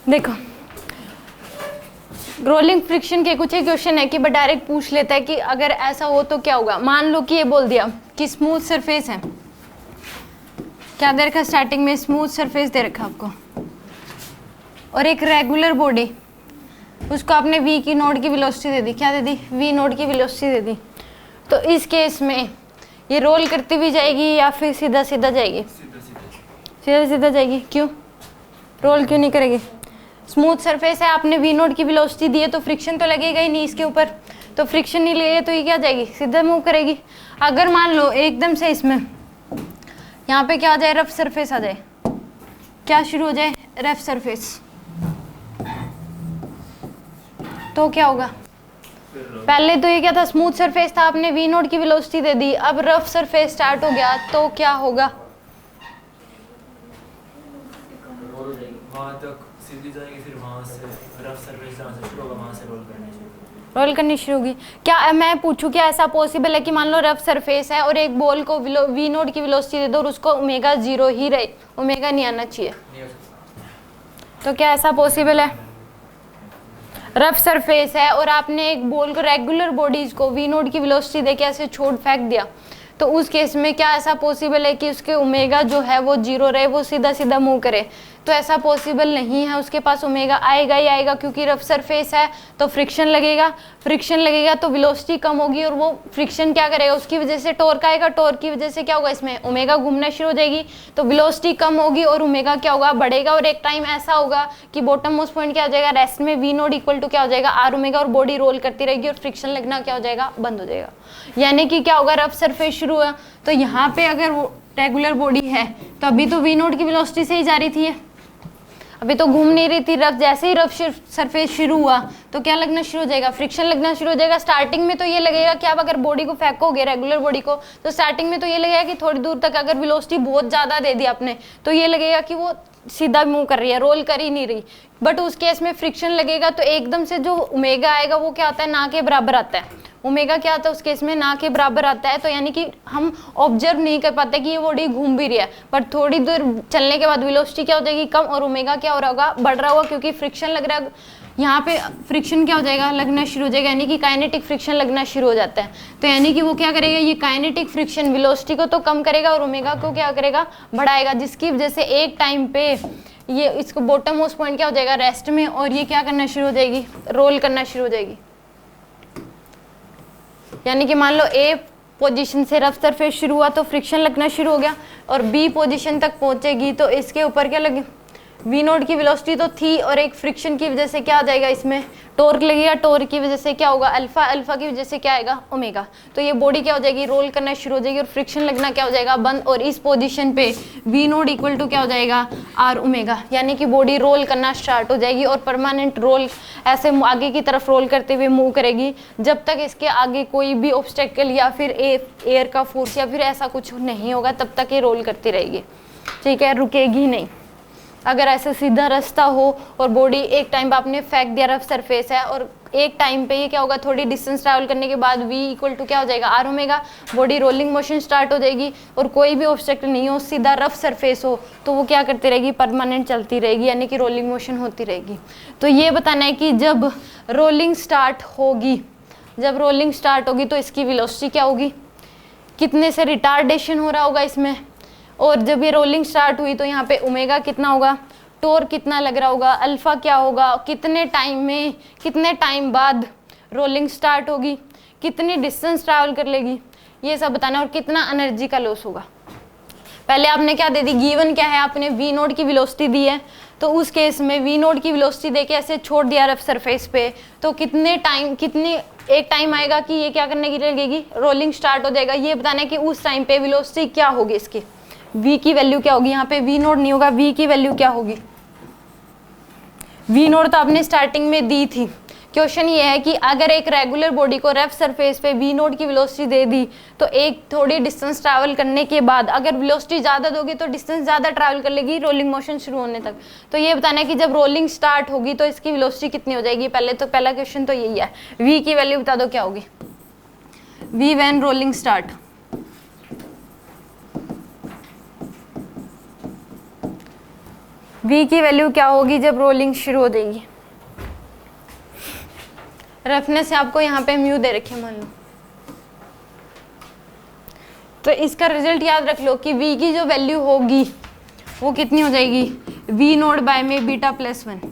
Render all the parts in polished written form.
देखो rolling friction के कुछ ही क्वेश्चन है कि बट डायरेक्ट पूछ लेता है कि अगर ऐसा हो तो क्या होगा। मान लो कि ये बोल दिया कि स्मूथ सरफेस है, क्या दे रखा स्टार्टिंग में, स्मूथ सरफेस दे रखा आपको, और एक रेगुलर बॉडी, उसको आपने v की नोड की वेलोसिटी दे दी, क्या दे दी, v नोड की वेलोसिटी दे दी। तो इस केस में ये रोल करती हुई जाएगी या फिर सीधा सीधा जाएगी? सीधा सीधा जाएगी। क्यों? रोल क्यों नहीं करेगी? स्मूथ सरफेस है, आपने v नोड की वेलोसिटी दी है तो फ्रिक्शन तो लगेगा ही नहीं इसके ऊपर, तो फ्रिक्शन नहीं लगेगा तो ये क्या जाएगी, सीधा मूव करेगी। अगर मान लो एकदम से इसमें यहाँ पे क्या आ जाए, रफ सरफेस आ जाए, क्या शुरू हो जाए, रफ सरफेस, तो क्या होगा? पहले तो ये क्या था, स्मूथ सरफेस था, आपने v नोड की वेलोसिटी दे दी, अब रफ सरफेस स्टार्ट हो गया तो क्या होगा? वहाँ तक सीधी जाएगी, फिर वहाँ से रफ सरफेस जहाँ से शुरू होगा वहाँ से रोल करनी शुरू होगी। क्या मैं पूछूं क्या ऐसा पॉसिबल है कि मान लो रफ सरफेस है और एक बॉल को v नोड की वेलोसिटी दे दो और उसको ओमेगा 0 ही रहे, ओमेगा नहीं आना चाहिए, तो क्या ऐसा पॉसिबल है? रफ सरफेस है और आपने एक बॉल को, रेगुलर बॉडीज को v नोड की वेलोसिटी देके ऐसे छोड़ फेंक दिया, तो उस केस में क्या ऐसा पॉसिबल है कि उसके ओमेगा जो है वो 0 रहे, वो सीधा सीधा मूव करे? तो ऐसा पॉसिबल नहीं है, उसके पास ओमेगा आएगा ही आएगा, क्योंकि रफ सरफेस है तो फ्रिक्शन लगेगा, फ्रिक्शन लगेगा तो वेलोसिटी कम होगी और वो फ्रिक्शन क्या करेगा, उसकी वजह से टॉर्क आएगा, टॉर्क की वजह से क्या होगा, इसमें ओमेगा घूमना शुरू हो जाएगी, तो वेलोसिटी कम होगी और ओमेगा क्या होगा, बढ़ेगा। और एक टाइम ऐसा होगा कि बॉटम मोस्ट पॉइंट क्या हो जाएगा, रेस्ट में v नोड इक्वल टू क्या हो जाएगा, r ओमेगा, और बॉडी रोल करती रहेगी और फ्रिक्शन लगना क्या हो जाएगा, बंद हो जाएगा। यानी कि क्या होगा, रफ सरफेस शुरू हुआ, तो यहाँ पे अगर वो रेगुलर बॉडी है तो अभी तो v नोड की वेलोसिटी से ही जा रही थी, अभी तो घूम नहीं रही थी। रफ जैसे ही रफ सरफेस शुरू हुआ तो क्या लगना शुरू हो जाएगा, फ्रिक्शन लगना शुरू हो जाएगा। स्टार्टिंग में तो ये लगेगा कि आप अगर बॉडी को फेंकोगे, रेगुलर बॉडी को, तो स्टार्टिंग में तो ये लगेगा कि थोड़ी दूर तक अगर वेलोसिटी बहुत ज़्यादा दे दी आपने तो ये लगेगा कि वो सीधा मूव कर रही है, रोल कर ही नहीं रही। बट उस केस में फ्रिक्शन लगेगा तो एकदम से जो ओमेगा आएगा वो क्या आता है, ना के बराबर आता है। ओमेगा क्या आता है उस केस में, ना के बराबर आता है। तो यानी कि हम ऑब्जर्व नहीं कर पाते कि ये बॉडी घूम भी रही है, पर थोड़ी दूर चलने के बाद वेलोसिटी क्या हो जाएगी, कम, और ओमेगा क्या हो रहा होगा, बढ़ रहा होगा, क्योंकि फ्रिक्शन लग रहा है। यहाँ पे फ्रिक्शन क्या हो जाएगा, लगना शुरू हो जाएगा, यानी कि काइनेटिक फ्रिक्शन लगना शुरू हो जाता है। तो यानी कि वो क्या करेगा, ये काइनेटिक फ्रिक्शन वेलोसिटी को तो कम करेगा और ओमेगा को क्या करेगा, बढ़ाएगा, जिसकी वजह से एक टाइम पे ये इसको बॉटम मोस्ट पॉइंट क्या हो जाएगा, रेस्ट में, और ये क्या करना शुरू हो जाएगी, रोल करना शुरू हो जाएगी। यानी कि मान लो ए पोजीशन से रफ सरफेस शुरू हुआ तो फ्रिक्शन लगना शुरू हो गया, और बी पोजीशन तक पहुंचेगी तो इसके ऊपर क्या लगे, वी नोड की वेलोसिटी तो थी, और एक फ्रिक्शन की वजह से क्या आ जाएगा, इसमें टॉर्क लगेगा, टॉर्क की वजह से क्या होगा, अल्फा, अल्फा की वजह से क्या आएगा, ओमेगा। तो ये बॉडी क्या हो जाएगी, रोल करना शुरू हो जाएगी और फ्रिक्शन लगना क्या हो जाएगा, बंद। और इस पोजीशन पे वी नोड इक्वल टू क्या हो जाएगा, आर ओमेगा, यानी कि बॉडी रोल करना स्टार्ट हो जाएगी और परमानेंट रोल ऐसे आगे की तरफ रोल करते हुए मूव करेगी जब तक इसके आगे कोई भी ऑब्स्टेकल या फिर एयर का फोर्स या फिर ऐसा कुछ नहीं होगा, तब तक ये रोल करती रहेगी। ठीक है, रुकेगी नहीं। अगर ऐसे सीधा रास्ता हो और बॉडी एक टाइम पे आपने फेंक दिया, रफ सरफेस है, और एक टाइम पे ये क्या होगा, थोड़ी डिस्टेंस ट्रैवल करने के बाद v इक्वल टू क्या हो जाएगा, r omega, body rolling motion start हो जाएगी और कोई भी ऑब्स्टेकल नहीं हो, सीधा रफ सरफेस हो, तो वो क्या करती रहेगी, परमानेंट चलती रहेगी, यानी कि रोलिंग मोशन होती रहेगी। तो ये बताना है कि जब रोलिंग स्टार्ट होगी, जब रोलिंग स्टार्ट होगी तो इसकी वेलोसिटी क्या होगी, कितने से रिटार्डेशन हो रहा होगा इसमें, और जब ये रोलिंग स्टार्ट हुई तो यहाँ पे ओमेगा कितना होगा, टॉर्क कितना लग रहा होगा, अल्फा क्या होगा, कितने टाइम में, कितने टाइम बाद रोलिंग स्टार्ट होगी, कितनी डिस्टेंस ट्रैवल कर लेगी, ये सब बताना, और कितना एनर्जी का लॉस होगा। पहले आपने क्या दे दी, गिवन क्या है, आपने वी नोड की वेलोसिटी दी है, तो उस केस में वी नोड की वेलोसिटी देके ऐसे छोड़ दिया रफ सरफेस पे, तो कितने टाइम, कितनी एक टाइम आएगा कि ये क्या करने की लगेगी, रोलिंग स्टार्ट हो जाएगा। ये बताना है कि उस टाइम पे वेलोसिटी क्या होगी, इसकी v की वैल्यू क्या होगी, यहाँ पे v नोड नहीं होगा, v की वैल्यू क्या होगी, v नोड तो आपने स्टार्टिंग में दी थी। क्वेश्चन ये है कि अगर एक रेगुलर बॉडी को रफ सरफेस पे v नोड की वेलोसिटी दे दी तो एक थोड़ी डिस्टेंस ट्रैवल करने के बाद अगर वेलोसिटी ज़्यादा दोगे तो डिस्टेंस ज़्यादा ट्रैवल कर लेगी रोलिंग मोशन शुरू होने तक। तो ये बताना है कि जब रोलिंग स्टार्ट होगी तो इसकी वेलोसिटी कितनी हो जाएगी। पहले तो पहला क्वेश्चन तो यही है, v की वैल्यू बता दो क्या होगी, v when rolling start. v की वैल्यू क्या होगी जब रोलिंग शुरू हो जाएगी। रफनेस से आपको यहाँ पे म्यू दे रखे मान लो, तो इसका रिजल्ट याद रख लो कि v की जो वैल्यू होगी वो कितनी हो जाएगी, v नोट बाय में बीटा प्लस 1।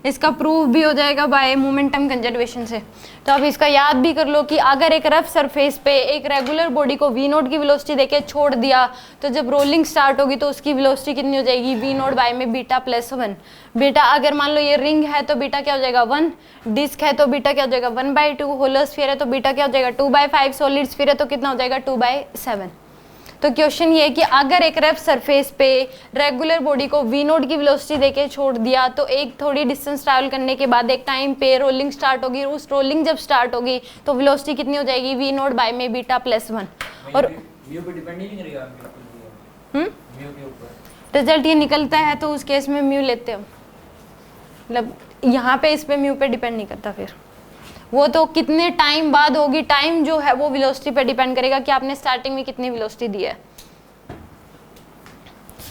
इसका प्रूफ भी हो जाएगा बाय मोमेंटम कंजर्वेशन से। तो अब इसका याद भी कर लो कि अगर एक रफ सरफेस पे एक रेगुलर बॉडी को v नोट की वेलोसिटी देके छोड़ दिया तो जब रोलिंग स्टार्ट होगी तो उसकी वेलोसिटी कितनी हो जाएगी, v नोट बाय में बीटा प्लस 1। बीटा अगर मान लो ये रिंग है तो बीटा क्या हो जाएगा 1, डिस्क है तो बीटा क्या हो जाएगा 1/2, होलर स्फीयर है तो बीटा क्या हो जाएगा 2/5, सॉलिड स्फीयर है तो कितना हो जाएगा 2/7। तो क्वेश्चन ये है कि अगर एक रफ सरफेस पे रेगुलर बॉडी को v नोट की वेलोसिटी देके छोड़ दिया तो एक थोड़ी डिस्टेंस ट्रैवल करने के बाद एक टाइम पे रोलिंग स्टार्ट होगी, उस रोलिंग जब स्टार्ट होगी तो वेलोसिटी कितनी हो जाएगी, v नोट बाय में बीटा प्लस 1। और म्यू पे डिपेंड ही नहीं करेगा म्यू के ऊपर। रिजल्ट ये निकलता है तो उस केस में म्यू लेते हो, मतलब यहाँ पे इस पे म्यू पे डिपेंड नहीं करता, फिर वो तो कितने टाइम बाद होगी, टाइम जो है वो वेलोसिटी पे डिपेंड करेगा कि आपने स्टार्टिंग में कितनी वेलोसिटी दी है।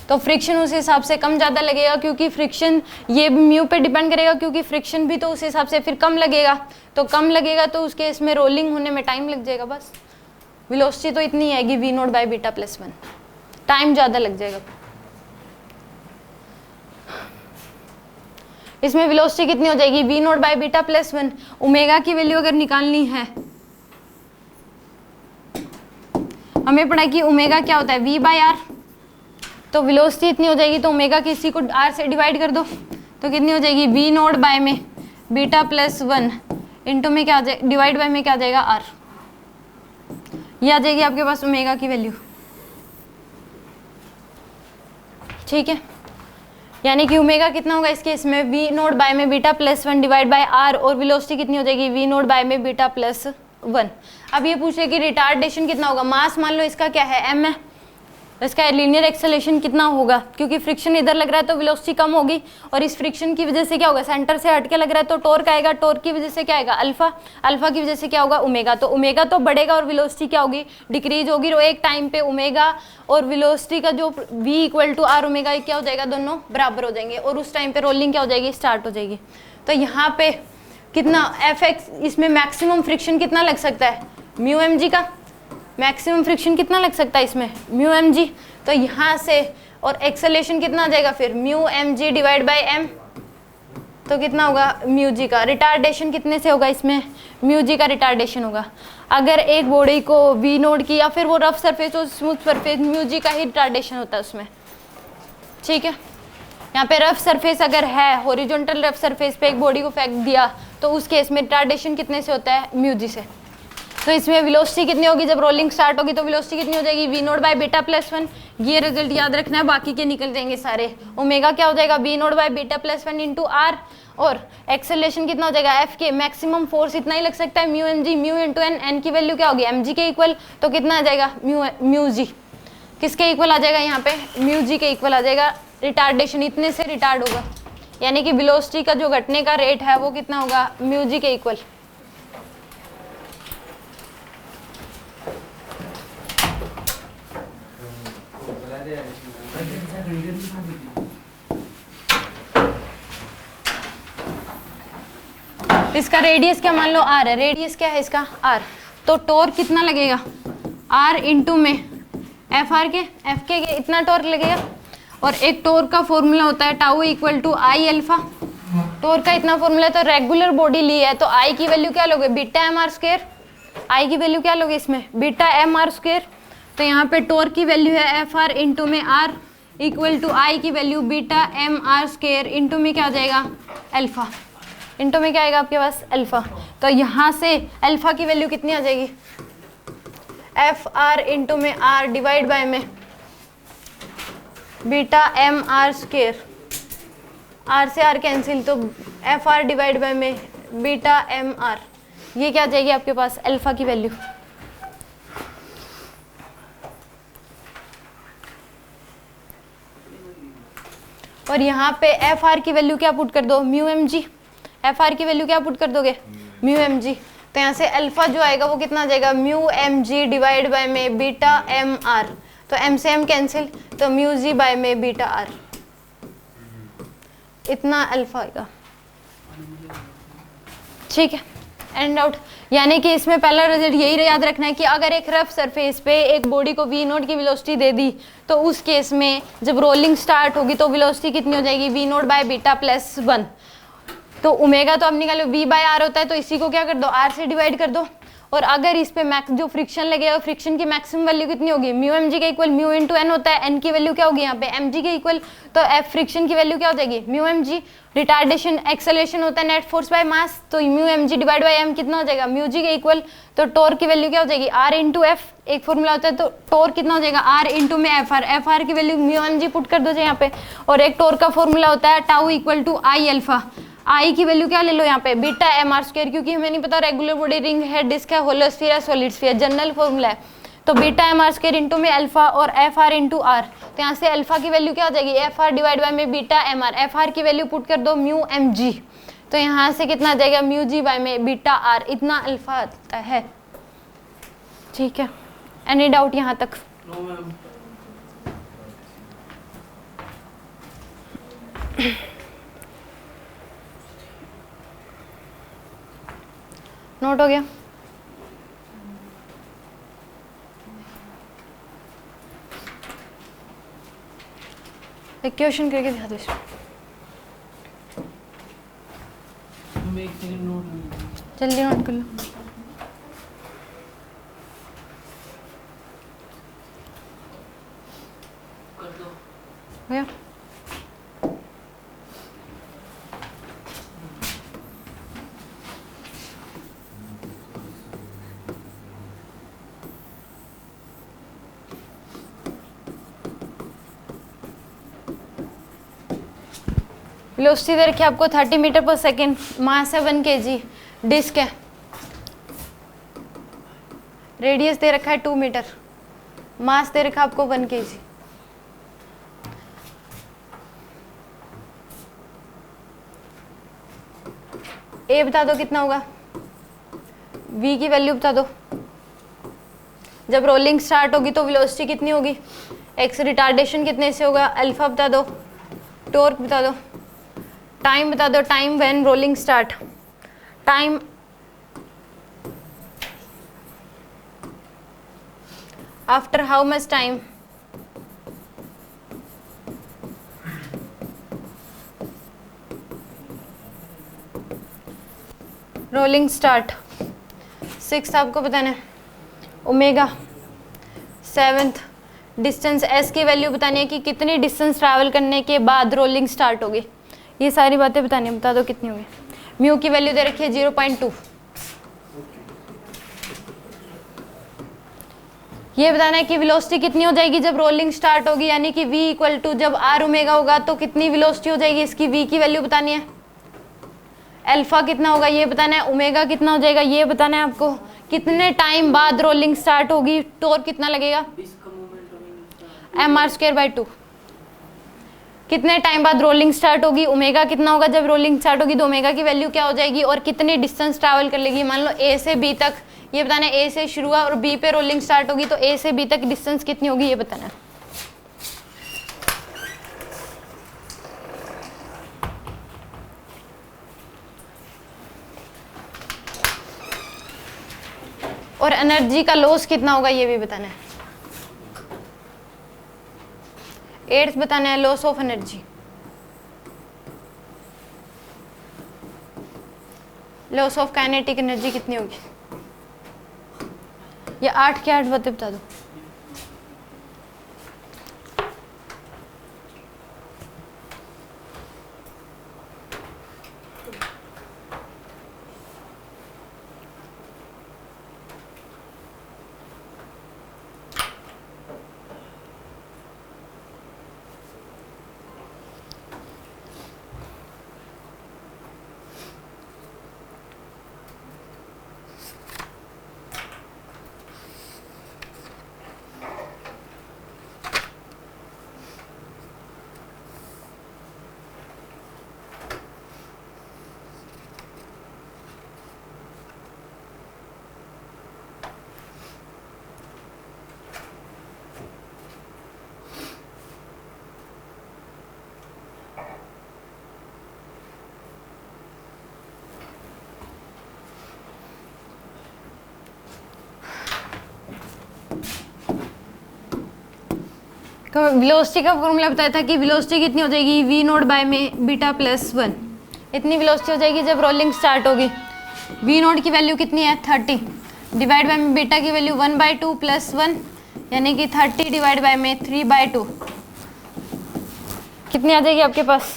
तो फ्रिक्शन उस हिसाब से कम ज़्यादा लगेगा, क्योंकि फ्रिक्शन ये म्यू पे डिपेंड करेगा, क्योंकि फ्रिक्शन भी तो उस हिसाब से फिर कम लगेगा, तो कम लगेगा तो उस केस में रोलिंग होने में टाइम लग जाएगा। बस वेलोसिटी तो इतनी आएगी v note by beta plus 1, time ज़्यादा लग जाएगा। इसमें वेलोसिटी कितनी हो जाएगी, v note by beta plus 1। Omega की वैल्यू अगर निकालनी है, हमें पढ़ा कि ओमेगा क्या होता है v बाय आर, तो वेलोसिटी इतनी हो जाएगी तो ओमेगा किसी को r से डिवाइड कर दो तो कितनी हो जाएगी, v नोट बाय में बीटा प्लस 1 इंटू में क्या आ जाएगा, डिवाइड बाय में क्या आ जाएगा r। ये आ जाएगी आपके पास ओमेगा की वैल्यू, ठीक है। यानी कि ओमेगा कितना होगा इस केस में, v नोट बाय में beta plus 1 divide by r, और वेलोसिटी कितनी हो जाएगी, v नोट बाय में बीटा प्लस 1। अब ये पूछे कि रिटार्डेशन कितना होगा, मास मान लो इसका क्या है m है, इसका लीनियर एक्सेलरेशन कितना होगा, क्योंकि फ्रिक्शन इधर लग रहा है तो वेलोसिटी कम होगी, और इस फ्रिक्शन की वजह से क्या होगा, सेंटर से हटके लग रहा है तो टॉर्क आएगा, टॉर्क की वजह से क्या आएगा अल्फा, अल्फा की वजह से क्या होगा ओमेगा। तो ओमेगा तो बढ़ेगा और वेलोसिटी क्या होगी, डिक्रीज होगी। और एक टाइम पे ओमेगा और वेलोसिटी का जो v equal to r omega क्या हो जाएगा, दोनों बराबर हो जाएंगे, और उस टाइम पे रोलिंग क्या हो जाएगी, स्टार्ट हो जाएगी। तो यहाँ पे कितना एफ इसमें मैक्सिमम फ्रिक्शन कितना लग सकता है, म्यू एम जी का मैक्सिमम फ्रिक्शन कितना लग सकता है इसमें, म्यू एम जी। तो यहाँ से और एक्सेलेरेशन कितना आ जाएगा फिर, mu m g divide by m, तो कितना होगा म्यू जी का। रिटार्डेशन कितने से होगा इसमें, म्यू जी का रिटार्डेशन होगा। अगर एक बॉडी को वी नोड की या फिर वो रफ सरफेस और स्मूथ सरफेस, म्यू जी का ही रिटार्डेशन होता है उसमें, ठीक है। यहाँ पे रफ सरफेस अगर है, हॉरिजॉन्टल रफ सरफेस पे एक बॉडी को फेंक दिया तो उस केस में रिटार्डेशन कितने से होता है, म्यू जी से। तो इसमें वेलोसिटी कितनी होगी, जब रोलिंग स्टार्ट होगी तो वेलोसिटी कितनी हो जाएगी, v naught by beta plus 1। ये रिजल्ट याद रखना है, बाकी के निकल जाएंगे सारे। ओमेगा क्या हो जाएगा, v naught by beta plus 1 into r, और एक्सेलरेशन कितना हो जाएगा, एफ के मैक्सिमम फोर्स इतना ही लग सकता है, mu m g, mu into n, n की वैल्यू क्या होगी एम जी के इक्वल, तो कितना आ जाएगा म्यू जी किसके इक्वल आ जाएगा, यहाँ पे म्यू जी के इक्वल आ जाएगा। रिटार्डेशन इतने से रिटार्ड होगा, यानी कि वेलोसिटी का जो घटने का रेट है वो कितना होगा, म्यू जी के इक्वल। इसका रेडियस क्या मान लो आर है, रेडियस क्या है इसका आर, तो टॉर्क कितना लगेगा आर इंटू में एफ आर के, एफ के इतना टॉर्क लगेगा। और एक टॉर्क का फॉर्मूला होता है tau equal to I alpha, torque का इतना फॉर्मूला। तो रेगुलर बॉडी ली है तो आई की वैल्यू क्या लोगे, बीटा एम आर स्क्वायर, आई की वैल्यू क्या लोगे इसमें, बीटा एम आर स्क्वायर। तो यहाँ पे टॉर्क की वैल्यू है एफ आर इंटू में आर इक्वल टू आई की value beta m r square into में क्या आ जाएगा अल्फा, इंटू में क्या आएगा आपके पास अल्फा। तो यहाँ से अल्फा की वैल्यू कितनी आ जाएगी, एफ आर इंटू में आर डिवाइड बाय में beta m r square, r से आर कैंसिल, तो एफ आर डिवाइड बाय में बीटा एम आर, ये क्या आ जाएगी आपके पास अल्फा की वैल्यू। और यहाँ पे एफ आर की वैल्यू क्या पुट कर दो, mu m g, f r की वैल्यू क्या पुट कर दोगे, म्यू एम जी। तो यहाँ से अल्फा जो आएगा वो कितना आ जाएगा, mu m g divide by में बीटा एम आर, तो एम से एम कैंसिल, तो म्यू जी बाय में बीटा आर। इतना अल्फा आएगा, ठीक है। एंड आउट, यानी कि इसमें पहला रिजल्ट यही याद रखना है कि अगर एक रफ सरफेस पे एक बॉडी को वी नोट की वेलोसिटी दे दी तो उस केस में जब रोलिंग स्टार्ट होगी तो वेलोसिटी कितनी हो जाएगी, v naught by beta plus 1। तो ओमेगा तो अब निकालो, वी बाय आर होता है, तो इसी को क्या कर दो, आर से डिवाइड कर दो। और अगर इस पे मैक्स जो फ्रिक्शन लगेगा, फ्रिक्शन की मैक्सिमम वैल्यू कितनी होगी, म्यू एम जी का इक्वल म्यू इंटू एन होता है, एन की वैल्यू क्या होगी यहाँ पे एम जी के इक्वल, तो एफ फ्रिक्शन की वैल्यू क्या हो जाएगी, mu m g. Retardation acceleration होता है नेट फोर्स बाय मास, तो mu m g divide by m कितना हो जाएगा, म्यू जी के इक्वल। तो टॉर्क की वैल्यू क्या हो जाएगी, आर इंटू एफ, एक फॉर्मूला होता है, तो टॉर्क कितना हो जाएगा, आर इंटू में एफ आर की value mu m g put कर दो यहाँ पे। और एक टॉर्क का फॉर्मूला होता है tau equal to I alpha, I की वैल्यू क्या ले लो यहाँ पे, बीटा एम आर स्क्वायर, क्योंकि हमें नहीं पता रेगुलर बॉडी, रिंग है, डिस्क है, होलो स्फीयर है, सॉलिड स्फीयर, जनरल फॉर्मूला है। तो beta m r square into में अल्फा और एफ आर इंटू आर, तो यहाँ से अल्फा की वैल्यू क्या हो जाएगी, एफ आर डिवाइड बाय में beta m r, f r की वैल्यू पुट कर दो म्यू एम जी, तो यहाँ से कितना आ जाएगा, म्यू जी बाय में बीटा आर, इतना अल्फा आता है, ठीक है। एनी डाउट यहाँ तक? No ma'am. नोट हो गया? एक क्वेश्चन करके दिखा दो इसमें। मैं एक सेकंड नोट जल्दी नोट कर लो। कर दो। हो गया? वेलोसिटी दे रखी है आपको 30 मीटर पर सेकेंड, मास है 1 kg, डिस्क है, रेडियस दे रखा है 2 मीटर, मास दे रखा है आपको 1 kg। ए बता दो कितना होगा, वी की वैल्यू बता दो, जब रोलिंग स्टार्ट होगी तो वेलोसिटी कितनी होगी, एक्स रिटार्डेशन कितने से होगा, अल्फा बता दो, टॉर्क बता दो, टाइम बता दो, time when rolling start, time after how much time, rolling start, 6 आपको बताना है, ओमेगा, 7th डिस्टेंस, एस की वैल्यू बतानी है कि कितनी डिस्टेंस ट्रैवल करने के बाद रोलिंग स्टार्ट होगी, ये सारी बातें बतानी है, बता दो कितनी होगी। म्यू की वैल्यू दे रखी है 0.2, ये बताना है कि वेलोसिटी कितनी हो जाएगी जब रोलिंग स्टार्ट होगी, यानी कि v इक्वल टू जब r ओमेगा होगा तो कितनी वेलोसिटी हो जाएगी, इसकी v की वैल्यू बतानी है, अल्फा कितना होगा ये बताना है, ओमेगा कितना हो जाएगा ये बताना है आपको, कितने टाइम बाद रोलिंग स्टार्ट होगी, टॉर्क कितना लगेगा, mr²/2, कितने टाइम बाद रोलिंग स्टार्ट होगी, ओमेगा कितना होगा जब रोलिंग स्टार्ट होगी, तो ओमेगा की वैल्यू क्या हो जाएगी, और कितनी डिस्टेंस ट्रैवल कर लेगी, मान लो ए से बी तक, ये बताना है ए से शुरू हुआ और बी पे रोलिंग स्टार्ट होगी तो ए से बी तक डिस्टेंस कितनी होगी ये बताना है। और एनर्जी का लॉस कितना होगा ये भी बताना है। 8th बताना है loss of energy, loss of kinetic energy कितनी होगी, ये 8 के 8 बातें बता दो। वेलोसिटी का फॉर्मूला बताया था कि वेलोसिटी कितनी हो जाएगी v नोट बाय में बीटा प्लस 1, इतनी वेलोसिटी हो जाएगी जब रोलिंग स्टार्ट होगी। v नोट की वैल्यू कितनी है 30, डिवाइड बाय में बीटा की वैल्यू 1/2 प्लस 1 यानी कि 30 डिवाइड बाय में 3/2 कितनी आ जाएगी आपके पास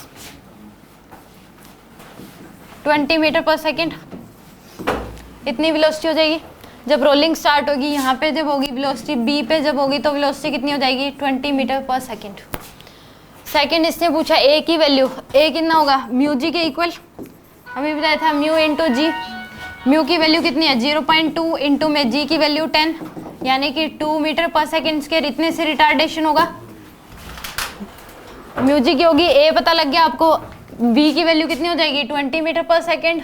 20 मीटर पर सेकेंड। इतनी वेलोसिटी हो जाएगी जब रोलिंग स्टार्ट होगी। यहाँ पे जब होगी वेलोसिटी b पे जब होगी तो वेलोसिटी कितनी हो जाएगी 20 मीटर पर सेकेंड। सेकेंड इसने पूछा a की वैल्यू, a कितना होगा म्यू जी के इक्वल, अभी बताया था म्यू इंटू जी। म्यू की वैल्यू कितनी है 0.2 इंटू में जी की वैल्यू 10 यानी कि 2 मीटर पर सेकेंड स्क्वायर। इतने से रिटार्डेशन होगा। म्यू जी की होगी, a पता लग गया आपको। b की वैल्यू कितनी हो जाएगी 20 मीटर पर सेकेंड,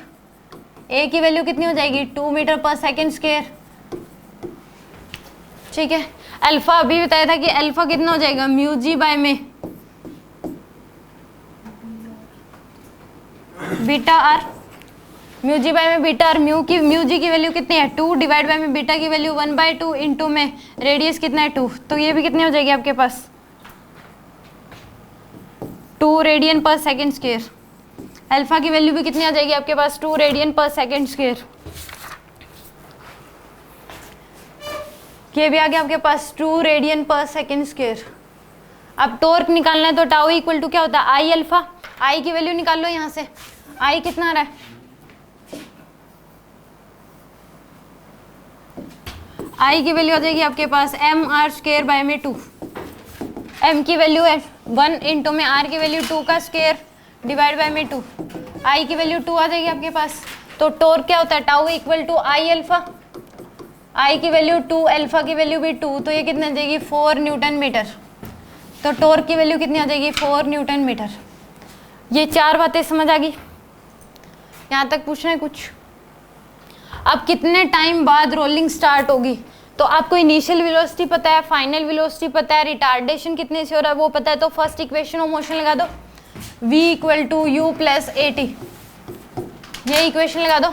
a की वैल्यू कितनी हो जाएगी 2 मीटर पर सेकेंड स्क्वायर। ठीक है, अल्फा अभी बताया था कि अल्फा कितना हो जाएगा म्यू जी बाय में beta r, mu g by में बीटा आर। म्यू जी की वैल्यू कितनी है 2 डिवाइड बाय में बीटा की वैल्यू 1/2 इंटू में रेडियस कितना है 2, तो ये भी कितनी हो जाएगी आपके पास 2 रेडियन पर सेकेंड स्क्वायर। अल्फा की वैल्यू भी कितनी आ जाएगी आपके पास 2 रेडियन पर सेकेंड स्क्वायर। ये भी आ गया आपके पास 2 रेडियन पर सेकेंड स्क्वायर। अब टॉर्क निकालना है तो टाउ इक्वल टू क्या होता है आई अल्फा। आई की वैल्यू निकाल लो यहाँ से, आई कितना आ रहा है आई की वैल्यू आ जाएगी आपके पास एम आर स्क्वायर बाय में 2। एम की वैल्यू है 1 इंटू में आर की वैल्यू 2 का स्क्वायर डिवाइड बाय में 2, आई की वैल्यू 2 आ जाएगी आपके पास। तो टॉर्क क्या होता है tau equal to I alpha, I की वैल्यू 2 अल्फा की वैल्यू भी 2, तो ये कितना आ जाएगी 4 न्यूटन मीटर। तो टॉर्क की वैल्यू कितनी आ जाएगी 4 न्यूटन मीटर। ये 4 बातें समझ आ गई, यहाँ तक पूछना है कुछ। अब कितने टाइम बाद रोलिंग स्टार्ट होगी, तो आपको इनिशियल वेलोसिटी पता है, फाइनल वेलोसिटी पता है, रिटार्डेशन कितने से हो रहा है वो पता है। तो फर्स्ट इक्वेशन ऑफ मोशन लगा दो v equal to u plus a t, ये इक्वेशन लगा दो।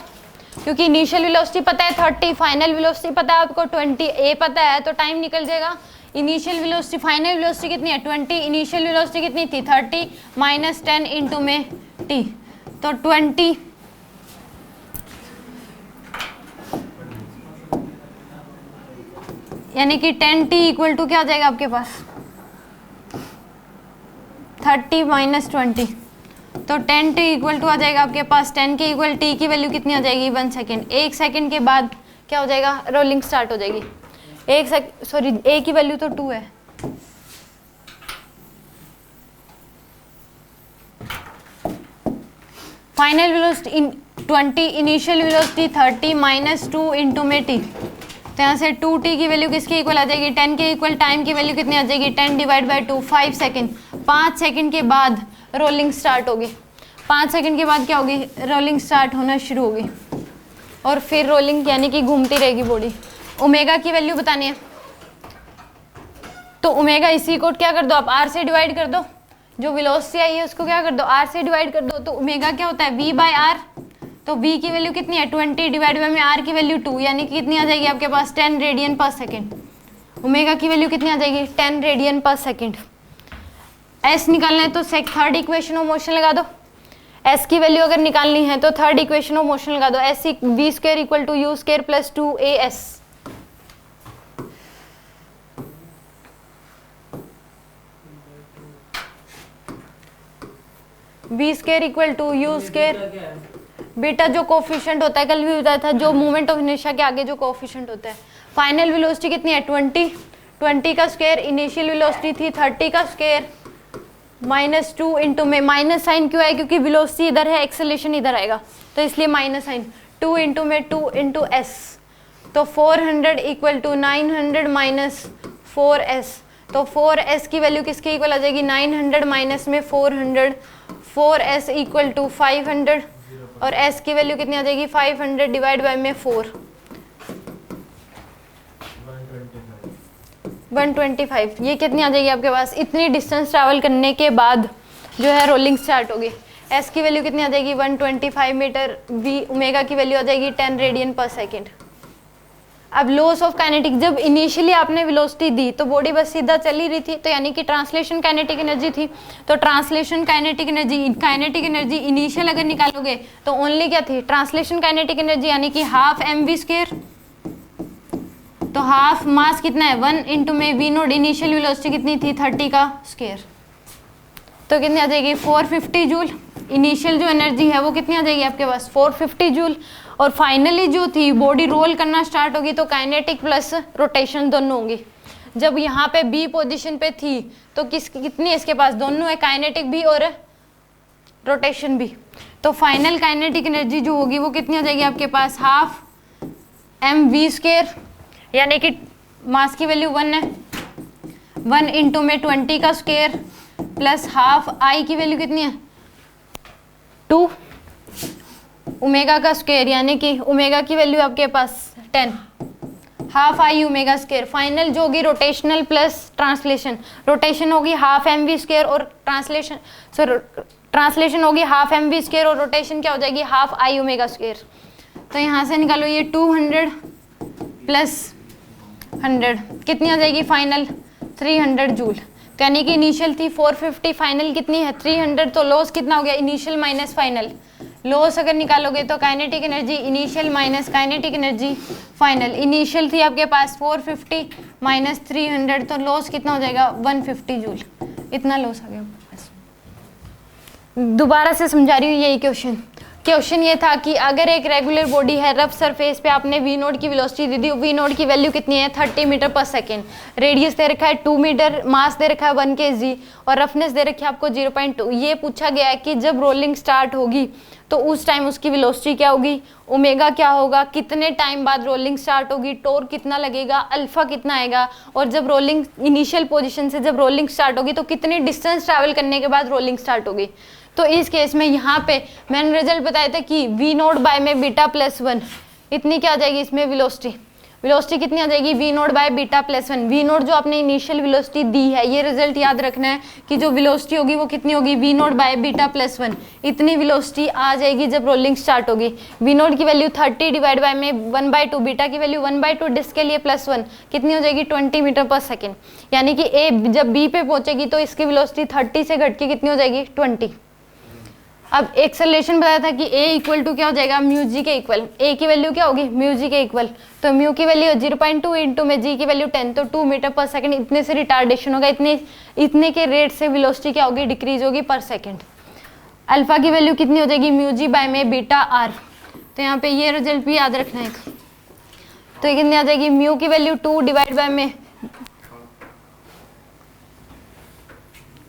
क्योंकि इनिशियल वेलोसिटी पता है 30, फाइनल वेलोसिटी पता है आपको 20, a पता है तो टाइम निकल जाएगा। इनिशियल वेलोसिटी फाइनल वेलोसिटी कितनी है 20, इनिशियल वेलोसिटी कितनी थी 30 माइनस 10 इंटू में t, तो 20 यानी कि 10t इक्वल टू क्या आ जाएगा आपके पास 30 माइनस 20, तो 10t इक्वल टू आ जाएगा आपके पास 10 के इक्वल t की वैल्यू कितनी आ जाएगी 1 सेकेंड। 1 सेकेंड के बाद क्या हो जाएगा रोलिंग स्टार्ट हो जाएगी। a की वैल्यू तो 2 है, final velocity 20, initial velocity 30 minus 2 into में t, तो यहाँ से 2t की वैल्यू किसके इक्वल आ जाएगी 10 के इक्वल। टाइम की वैल्यू कितनी आ जाएगी 10 डिवाइड बाई 2 5 सेकेंड। 5 सेकेंड के बाद रोलिंग स्टार्ट होगी। 5 सेकेंड के बाद क्या होगी रोलिंग स्टार्ट होना शुरू होगी और फिर रोलिंग यानी कि घूमती रहेगी बॉडी। ओमेगा की वैल्यू बतानी है तो ओमेगा इसी को क्या कर दो आप r से डिवाइड कर दो, जो वेलोसिटी आई है उसको क्या कर दो r से डिवाइड कर दो। तो ओमेगा क्या होता है v बाई आर, तो v की वैल्यू कितनी है 20 डिवाइड बाई में r की वैल्यू 2 यानी कि कितनी आ जाएगी आपके पास 10 रेडियन पर सेकेंड। ओमेगा की वैल्यू कितनी आ जाएगी 10 रेडियन पर सेकेंड। s निकालना है तो थर्ड इक्वेशन ऑफ मोशन लगा दो। s की वैल्यू अगर निकालनी है तो थर्ड इक्वेशन ऑफ मोशन लगा दो, s v square equal to u square plus 2as। v square equal to u square, beta जो कोफिशिएंट होता है कल भी बताया था, जो मूवमेंट ऑफ इनर्शिया के आगे जो कोफिशिएंट होता है। फाइनल वेलोसिटी कितनी है 20 का स्क्वायर, इनिशियल वेलोसिटी थी 30 का स्क्वायर माइनस 2 इंटू में माइनस साइन क्यों है क्योंकि वेलोसिटी इधर है एक्सेलरेशन इधर आएगा तो इसलिए माइनस साइन 2 इंटू में 2 इंटू एस, तो 400 इक्वल टू 900 माइनस 4s, तो 4s की वैल्यू किसके इक्वल आ जाएगी 900 माइनस में 400, 4s इक्वल टू 500 और s की वैल्यू कितनी आ जाएगी 500 डिवाइड बाय में 4 125। ये कितनी आ जाएगी आपके पास, इतनी डिस्टेंस ट्रैवल करने के बाद जो है रोलिंग स्टार्ट होगी। s की वैल्यू कितनी आ जाएगी 125 मीटर, v ओमेगा की वैल्यू आ जाएगी 10 रेडियन पर सेकेंड। अब लॉस ऑफ काइनेटिक, जब इनिशियली आपने वेलोसिटी दी तो बॉडी बस सीधा चल ही रही थी, तो यानी कि ट्रांसलेशन काइनेटिक एनर्जी थी। तो ट्रांसलेशन काइनेटिक एनर्जी इनिशियल अगर निकालोगे तो ओनली क्या थी, ट्रांसलेशन काइनेटिक एनर्जी, यानी कि हाफ mv²। तो हाफ मास कितना है 1 इंटू में वी नोट, इनिशियल वेलोसिटी कितनी थी 30 का स्क्वायर, तो कितनी आ जाएगी 450 जूल। इनिशियल जो एनर्जी है वो कितनी आ जाएगी आपके पास 450 जूल। और फाइनली जो थी बॉडी रोल करना स्टार्ट होगी तो काइनेटिक प्लस रोटेशन दोनों होंगी। जब यहाँ पे बी पोजीशन पे थी तो कितनी इसके पास दोनों है, काइनेटिक भी और रोटेशन भी। तो फाइनल काइनेटिक एनर्जी जो होगी वो कितनी आ जाएगी आपके पास हाफ mv², यानी कि मास की वैल्यू 1 है, 1 इंटू में 20 का स्क्वायर प्लस हाफ आई की वैल्यू कितनी है 2 ओमेगा का स्क्वायर, यानी कि ओमेगा की वैल्यू आपके पास 10, half I omega square. Final जो होगी रोटेशनल प्लस ट्रांसलेशन, रोटेशन होगी हाफ mv² और ट्रांसलेशन होगी हाफ mv² और रोटेशन क्या हो जाएगी हाफ आई ओमेगा स्क्वायर। तो यहाँ से निकालो ये 200 प्लस 100 कितनी आ जाएगी फाइनल 300 जूल। तो यानी कि इनिशियल थी 450, फाइनल कितनी है 300। तो लॉस कितना हो गया इनिशियल माइनस फाइनल, लॉस अगर निकालोगे तो kinetic energy initial minus kinetic energy final. Initial थी आपके पास 450 माइनस 300, तो लॉस कितना हो जाएगा 150 जूल, इतना लॉस आ गया आपके पास। दोबारा से समझा रही हूँ यही क्वेश्चन ये था कि अगर एक रेगुलर बॉडी है, रफ सरफेस पे आपने वी नोट की वेलोसिटी दे दी, वी नोट की वैल्यू कितनी है 30 मीटर पर सेकेंड, रेडियस दे रखा है 2 मीटर, मास दे रखा है 1 kg और रफनेस दे रखी है आपको 0.2। ये पूछा गया है कि जब रोलिंग स्टार्ट होगी तो उस टाइम उसकी वेलोसिटी क्या होगी, ओमेगा क्या होगा, कितने टाइम बाद रोलिंग स्टार्ट होगी, टॉर्क कितना लगेगा, अल्फा कितना आएगा, और जब रोलिंग इनिशियल पोजीशन से जब रोलिंग स्टार्ट होगी तो कितनी डिस्टेंस ट्रैवल करने के बाद रोलिंग स्टार्ट होगी। तो इस केस में यहाँ पे मैंने रिजल्ट बताया था कि वी नोट बाय में बीटा प्लस 1 इतनी क्या आ जाएगी इसमें वेलोसिटी कितनी आ जाएगी v naught by beta plus 1। V naught जो आपने इनिशियल वेलोसिटी दी है, ये रिजल्ट याद रखना है कि जो वेलोसिटी होगी वो कितनी होगी v naught by beta plus 1, इतनी वेलोसिटी आ जाएगी जब रोलिंग स्टार्ट होगी। वी नोट की वैल्यू 30 डिवाइड बाय में 1/2, बीटा की वैल्यू 1/2, डिस्क के लिए प्लस 1 कितनी हो जाएगी 20 मीटर पर सेकेंड, यानी कि ए जब बी पे पहुंचेगी तो इसकी वेलोसिटी 30 से घट के कितनी हो जाएगी 20। अब एक्सेलरेशन बताया था कि a इक्वल टू क्या हो जाएगा म्यू जी के इक्वल, a की वैल्यू क्या होगी म्यू जी के इक्वल, तो म्यू की वैल्यू 0.2 इंटू में जी की वैल्यू 10, तो 2 मीटर पर सेकंड, इतने से रिटार्डेशन होगा, इतने के रेट से वेलोसिटी क्या होगी डिक्रीज होगी पर सेकंड। अल्फा की वैल्यू कितनी हो जाएगी म्यू जी बाय में बीटा आर, तो यहाँ पे ये रिजल्ट भी याद रखना है। तो ये कितनी आ जाएगी म्यू की वैल्यू 2 डिवाइड बाय में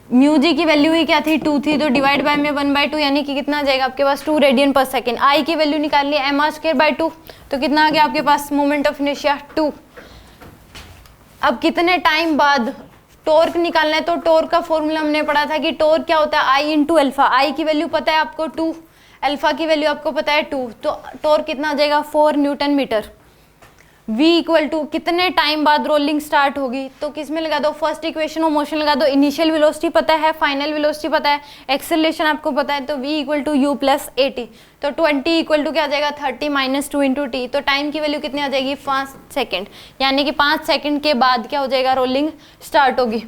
म्यू जी की वैल्यू ही क्या थी 2 थी, तो डिवाइड बाय में 1/2, यानी कि कितना आ जाएगा आपके पास 2 रेडियन पर सेकेंड। आई की वैल्यू निकाल ली mr²/2, तो कितना आ गया आपके पास मोमेंट ऑफ इनर्शिया 2। अब कितने टाइम बाद टॉर्क निकालना है, तो टॉर्क का फॉर्मूला हमने पढ़ा था कि टॉर्क क्या होता है आई इंटू अल्फा। आई की वैल्यू पता है आपको 2, अल्फा की वैल्यू आपको पता है 2, तो टॉर्क कितना आ जाएगा 4 newton metre. v equal to कितने टाइम बाद रोलिंग स्टार्ट होगी, तो किस में लगा दो फर्स्ट इक्वेशन ऑफ मोशन लगा दो, इनिशियल वेलोसिटी पता है, फाइनल वेलोसिटी पता है, एक्सेलरेशन आपको पता है, तो v equal to u plus 80, तो 20 इक्वल टू क्या आ जाएगा 30 माइनस 2 इंटू टी, तो टाइम की वैल्यू कितनी आ जाएगी 5 सेकेंड, यानी कि 5 सेकेंड के बाद क्या हो जाएगा रोलिंग स्टार्ट होगी।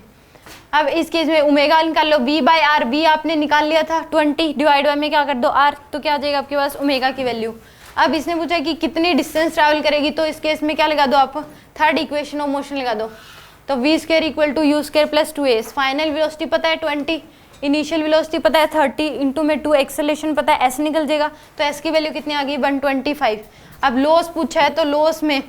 अब इस केस में ओमेगा निकाल लो, v बाय आर, v आपने निकाल लिया था 20 डिवाइड बाय में क्या कर दो r, तो क्या आ जाएगा आपके पास ओमेगा की वैल्यू। अब इसने पूछा कि कितनी डिस्टेंस ट्रैवल करेगी, तो इस केस में क्या लगा दो आप थर्ड इक्वेशन ऑफ मोशन लगा दो, तो v² equal to u² plus 2a। Final velocity पता है 20, इनिशियल वेलोसिटी पता है 30 इंटू में 2 एक्सेलरेशन पता है s निकल जाएगा, तो s की वैल्यू कितनी आ गई 125। अब लॉस पूछा है, तो लॉस में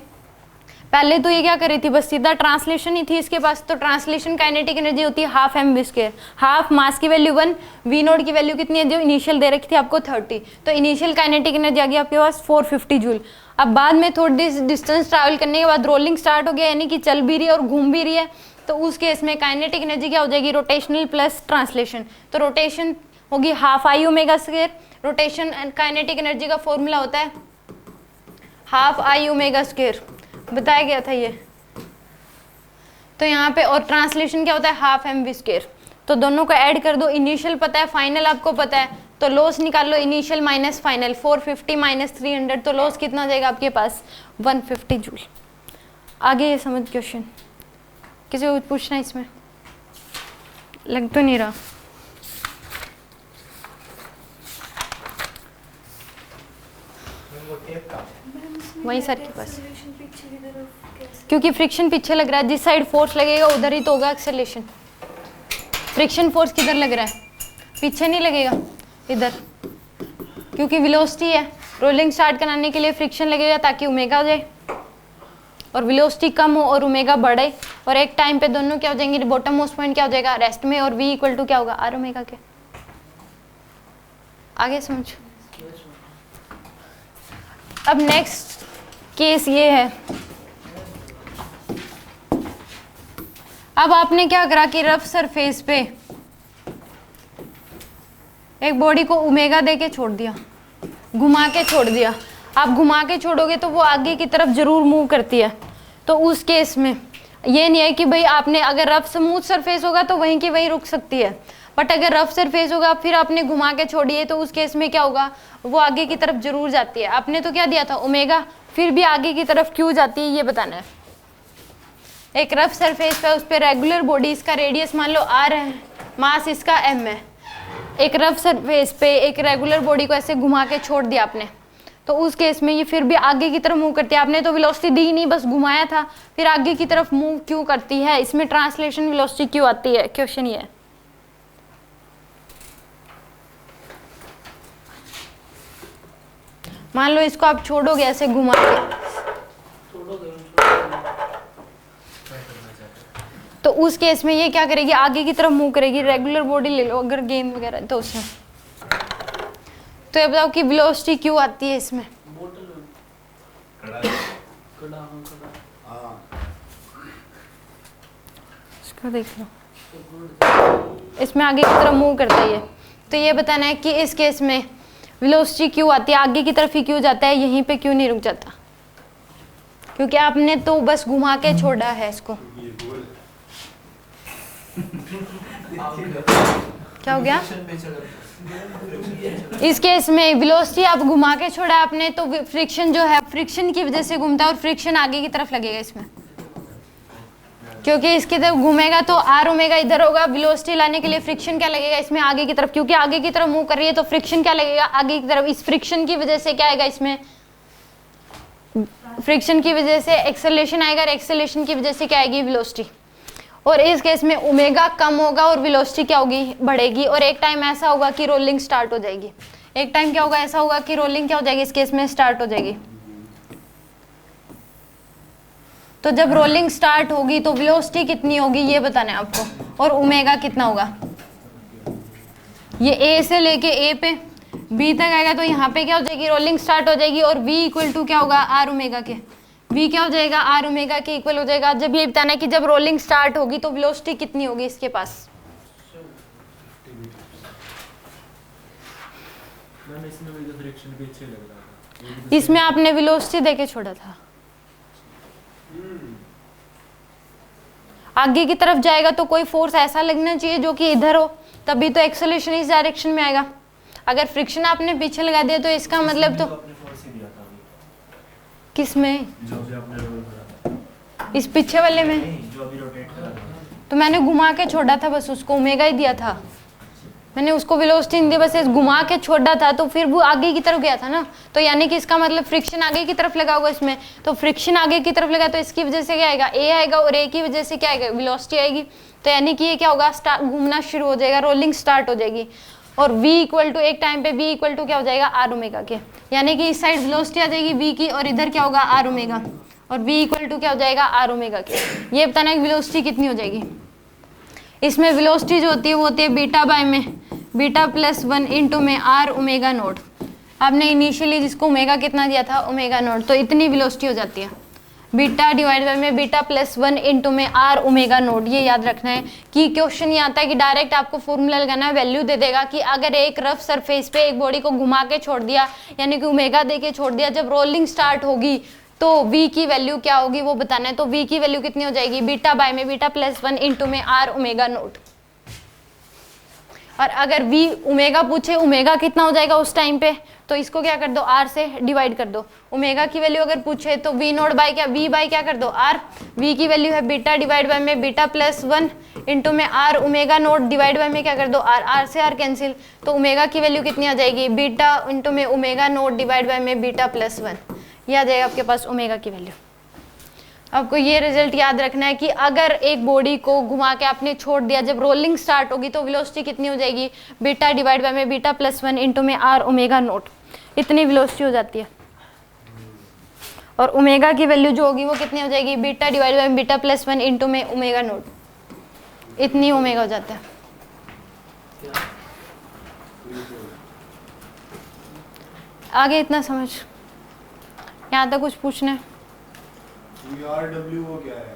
पहले तो ये क्या कर रही थी बस सीधा ट्रांसलेशन ही थी इसके पास, तो ट्रांसलेशन काइनेटिक एनर्जी होती है हाफ mv², हाफ मास की वैल्यू 1, वी नोट की वैल्यू कितनी है जो इनिशियल दे रखी थी आपको 30, तो इनिशियल काइनेटिक एनर्जी आ गई आपके पास 450 जूल। अब बाद में थोड़ी डिस्टेंस ट्रैवल करने के बाद रोलिंग स्टार्ट हो गया, यानी कि चल भी रही है और घूम भी रही है, तो उस केस में काइनेटिक एनर्जी क्या हो जाएगी रोटेशनल प्लस ट्रांसलेशन, तो रोटेशन होगी half I omega square, rotation kinetic energy का फॉर्मूला होता है हाफ आई ओमेगा स्क्वायर, बताया गया था ये। तो यहाँ पे और ट्रांसलेशन क्या होता है हाफ mv², तो दोनों को ऐड कर दो, इनिशियल पता है फाइनल आपको पता है, तो लॉस निकाल लो इनिशियल माइनस फाइनल, 450 माइनस 300, तो लॉस कितना आ जाएगा आपके पास 150 जूल। आगे ये समझ क्वेश्चन, किसी को कुछ पूछना है इसमें? लग तो नहीं रहा। वही सर के पास, क्योंकि फ्रिक्शन पीछे लग रहा है, जिस साइड फोर्स लगेगा उधर ही तो होगा एक्सेलरेशन। फ्रिक्शन फोर्स किधर लग रहा है? पीछे नहीं लगेगा, इधर, क्योंकि वेलोसिटी है। रोलिंग स्टार्ट कराने के लिए फ्रिक्शन लगेगा ताकि ओमेगा हो जाए और वेलोसिटी कम हो और ओमेगा बढ़े, और एक टाइम पे दोनों क्या हो जाएंगे, बॉटम मोस्ट पॉइंट क्या हो जाएगा, रेस्ट में, और v इक्वल टू क्या होगा, आर ओमेगा के। आगे समझ। अब नेक्स्ट केस ये है, अब आपने क्या करा कि रफ सरफेस पे एक बॉडी को ओमेगा दे के छोड़ दिया, घुमा के छोड़ दिया। आप घुमा के छोड़ोगे तो वो आगे की तरफ जरूर मूव करती है। तो उस केस में ये नहीं है कि भाई आपने, अगर रफ स्मूथ सरफेस होगा तो वहीं की वहीं रुक सकती है, बट अगर रफ सरफेस होगा फिर आपने घुमा के छोड़ी है तो उस केस में क्या होगा, वो आगे की तरफ जरूर जाती है। आपने तो क्या दिया था, ओमेगा, फिर भी आगे की तरफ क्यों जाती है ये बताना है। एक रफ सरफेस पे, उस पर रेगुलर बॉडी, इसका रेडियस मान लो r है, मास इसका m है। एक रफ सरफेस पे एक रेगुलर बॉडी को ऐसे घुमा के छोड़ दिया आपने, तो उस केस में ये फिर भी आगे की तरफ मूव करती है। आपने तो वेलोसिटी दी नहीं, बस घुमाया था, फिर आगे की तरफ मूव क्यों करती है, इसमें ट्रांसलेशन वेलोसिटी क्यों आती है, क्वेश्चन ये है। मान लो इसको आप छोड़ोगे ऐसे घुमा के, तो उस केस में ये क्या करेगी, आगे की तरफ मूव करेगी। रेगुलर बॉडी ले लो अगर गेंद वगैरह तो उसमें, तो ये बताओ कि वेलोसिटी क्यों आती है इसमें। इसको देख लो, इसमें आगे की तरफ मूव करता है ये, तो ये बताना है कि इस केस में वेलोसिटी क्यों आती है, आगे की तरफ ही क्यों जाता है, यहीं पे क्यों नहीं रुक जाता, क्योंकि आपने तो बस घुमा के छोड़ा है इसको। क्या हो गया, इस केस में वेलोसिटी आप घुमा के छोड़ा आपने, तो फ्रिक्शन जो है, फ्रिक्शन की वजह से घूमता है और फ्रिक्शन आगे की तरफ लगेगा इसमें, क्योंकि इसकी तरफ घूमेगा तो आर ओमेगा इधर होगा। वेलोसिटी लाने के लिए फ्रिक्शन क्या लगेगा इसमें, आगे की तरफ, क्योंकि आगे की तरफ मूव कर रही है तो फ्रिक्शन क्या लगेगा, आगे की तरफ। इस फ्रिक्शन की वजह से क्या आएगा इसमें, फ्रिक्शन की वजह से एक्सेलरेशन आएगा, और एक्सेलरेशन की वजह से क्या आएगी, वेलोसिटी। और इस केस में ओमेगा कम होगा और वेलोसिटी क्या होगी, बढ़ेगी, और एक टाइम ऐसा होगा कि रोलिंग स्टार्ट हो जाएगी। एक टाइम क्या होगा, ऐसा होगा कि रोलिंग क्या हो जाएगी, इस केस में स्टार्ट हो जाएगी। तो जब रोलिंग स्टार्ट होगी तो वेलोसिटी कितनी होगी ये बताना है आपको, और ओमेगा कितना होगा। ये ए से लेके ए पे बी तक आएगा, तो यहाँ पे क्या हो जाएगी, रोलिंग स्टार्ट हो जाएगी, और v इक्वल टू क्या होगा, आर ओमेगा के। v क्या हो जाएगा, आर ओमेगा के इक्वल हो जाएगा। जब ये बताना है कि जब रोलिंग स्टार्ट होगी तो वेलोसिटी कितनी होगी इसके पास। इसमें आपने वेलोसिटी देके छोड़ा था, आगे की तरफ जाएगा तो कोई फोर्स ऐसा लगना चाहिए जो कि इधर हो, तभी तो एक्सेलरेशन इस डायरेक्शन में आएगा। अगर फ्रिक्शन आपने पीछे लगा दिया तो इसका मतलब तो किस में, इस पीछे वाले में, तो मैंने घुमा के छोड़ा था, बस उसको ओमेगा ही दिया था, मैंने उसको वेलोसिटी नहीं दी, बस घुमा के छोड़ा था, तो फिर वो आगे की तरफ गया था ना, तो यानी कि इसका मतलब फ्रिक्शन आगे की तरफ लगा होगा इसमें, तो फ्रिक्शन आगे की तरफ लगा तो इसकी वजह से क्या आएगा, ए आएगा, और ए की वजह से क्या आएगा, वेलोसिटी आएगी। तो यानी कि ये क्या होगा, घूमना शुरू हो जाएगा, रोलिंग स्टार्ट हो जाएगी, और v इक्वल टू एक टाइम पे v इक्वल टू क्या हो जाएगा, आर ओमेगा के, यानी कि इस साइड वेलोसिटी आ जाएगी v की, और इधर क्या होगा, आर ओमेगा, और v इक्वल टू क्या हो जाएगा, आर ओमेगा के। ये बताना है वेलोसिटी कितनी हो जाएगी। इसमें वेलोसिटी जो होती है वो होती है बीटा बाय में बीटा प्लस 1 इंटू में आर ओमेगा नोट। आपने इनिशियली जिसको ओमेगा कितना दिया था, ओमेगा नोट, तो इतनी वेलोसिटी हो जाती है, बीटा डिवाइड बाय में बीटा प्लस 1 इंटू में आर ओमेगा नोट। ये याद रखना है कि क्वेश्चन ये आता है कि डायरेक्ट आपको फॉर्मूला लगाना है, वैल्यू दे देगा कि अगर एक रफ सरफेस पे एक बॉडी को घुमा के छोड़ दिया, यानी कि ओमेगा दे के छोड़ दिया, जब रोलिंग स्टार्ट होगी तो v की वैल्यू क्या होगी वो बताना है। तो v की वैल्यू कितनी हो जाएगी, बीटा बाय में बीटा प्लस 1 इंटू में आर ओमेगा नोट। और अगर v ओमेगा पूछे, ओमेगा कितना हो जाएगा उस टाइम पे, तो इसको क्या कर दो r से डिवाइड कर दो। ओमेगा की वैल्यू अगर पूछे तो v नोट बाय क्या, v बाय क्या कर दो r, v की वैल्यू है बीटा डिवाइड बाय में बीटा प्लस 1 इंटू में r omega note divide by में क्या कर दो r, r से r कैंसिल, तो ओमेगा की वैल्यू कितनी आ जाएगी, बीटा इंटू में ओमेगा नोट डिवाइड बाय में बीटा प्लस 1, ये आ जाएगा आपके पास ओमेगा की वैल्यू। आपको ये रिजल्ट याद रखना है कि अगर एक बॉडी को घुमा के आपने छोड़ दिया, जब रोलिंग स्टार्ट होगी तो वेलोसिटी कितनी हो जाएगी, बीटा डिवाइड बाय में बीटा प्लस 1 इंटू में r ओमेगा नोट, इतनी वेलोसिटी हो जाती है। और ओमेगा की वैल्यू जो होगी वो कितनी हो जाएगी, beta divide by beta plus 1 into में ओमेगा नोट, इतनी ओमेगा हो जाता है। आगे इतना समझ, यहाँ तक कुछ पूछना है? RW वो क्या है?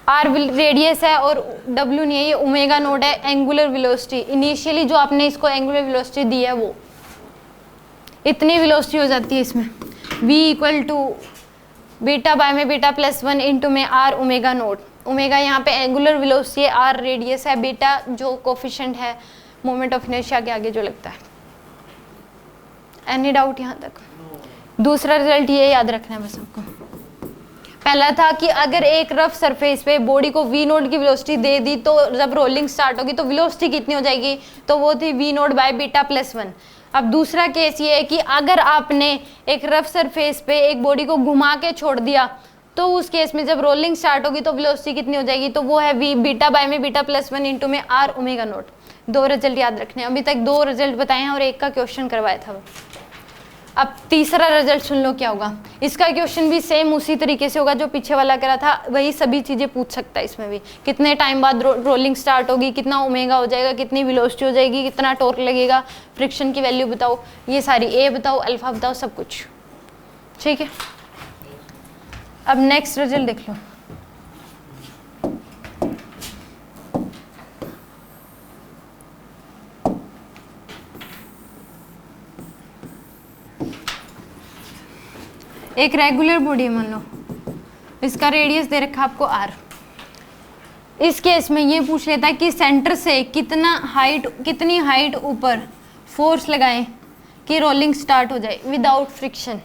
आर रेडियस है और W नहीं है, ये ओमेगा नोट है, एंगुलर वेलोसिटी। इनिशियली जो आपने इसको एंगुलर वेलोसिटी दी है वो इतनी वेलोसिटी हो जाती है इसमें, v equal to beta by में बीटा प्लस 1 इंटू में r ओमेगा नोट। ओमेगा यहाँ पे एंगुलर वेलोसिटी है, r रेडियस है, बीटा जो कोफिशिएंट है मोमेंट ऑफ इनर्शिया के आगे जो लगता है। एनी डाउट यहाँ तक? दूसरा रिजल्ट ये याद रखना है बस आपको। पहला था कि अगर एक रफ सरफेस पे बॉडी को v नोट की वेलोसिटी दे दी तो जब रोलिंग स्टार्ट होगी तो वेलोसिटी कितनी हो जाएगी, तो वो थी v note by beta plus 1। अब दूसरा केस ये है कि अगर आपने एक रफ सरफेस पे एक बॉडी को घुमा के छोड़ दिया तो उस केस में जब रोलिंग स्टार्ट होगी तो वेलोसिटी कितनी हो जाएगी, तो वो है v बीटा बाय में बीटा प्लस 1 इंटू में r ओमेगा नोट। दो रिजल्ट याद रखने हैं, अभी तक दो रिजल्ट बताए हैं और एक का क्वेश्चन करवाया था। अब तीसरा रिजल्ट सुन लो क्या होगा। इसका क्वेश्चन भी सेम उसी तरीके से होगा जो पीछे वाला करा था, वही सभी चीजें पूछ सकता है इसमें भी। कितने टाइम बाद रोलिंग स्टार्ट होगी, कितना ओमेगा हो जाएगा, कितनी वेलोसिटी हो जाएगी, कितना टॉर्क लगेगा, फ्रिक्शन की वैल्यू बताओ, ये सारी ए बताओ, अल्फा बताओ, सब कुछ ठीक है। अब नेक्स्ट रिजल्ट देख लो। एक रेगुलर बॉडी है, मान लो इसका रेडियस दे रखा आपको r। इस केस में ये पूछ लेता है कि सेंटर से कितनी हाइट ऊपर फोर्स लगाएं कि रोलिंग स्टार्ट हो जाए विदाउट फ्रिक्शन।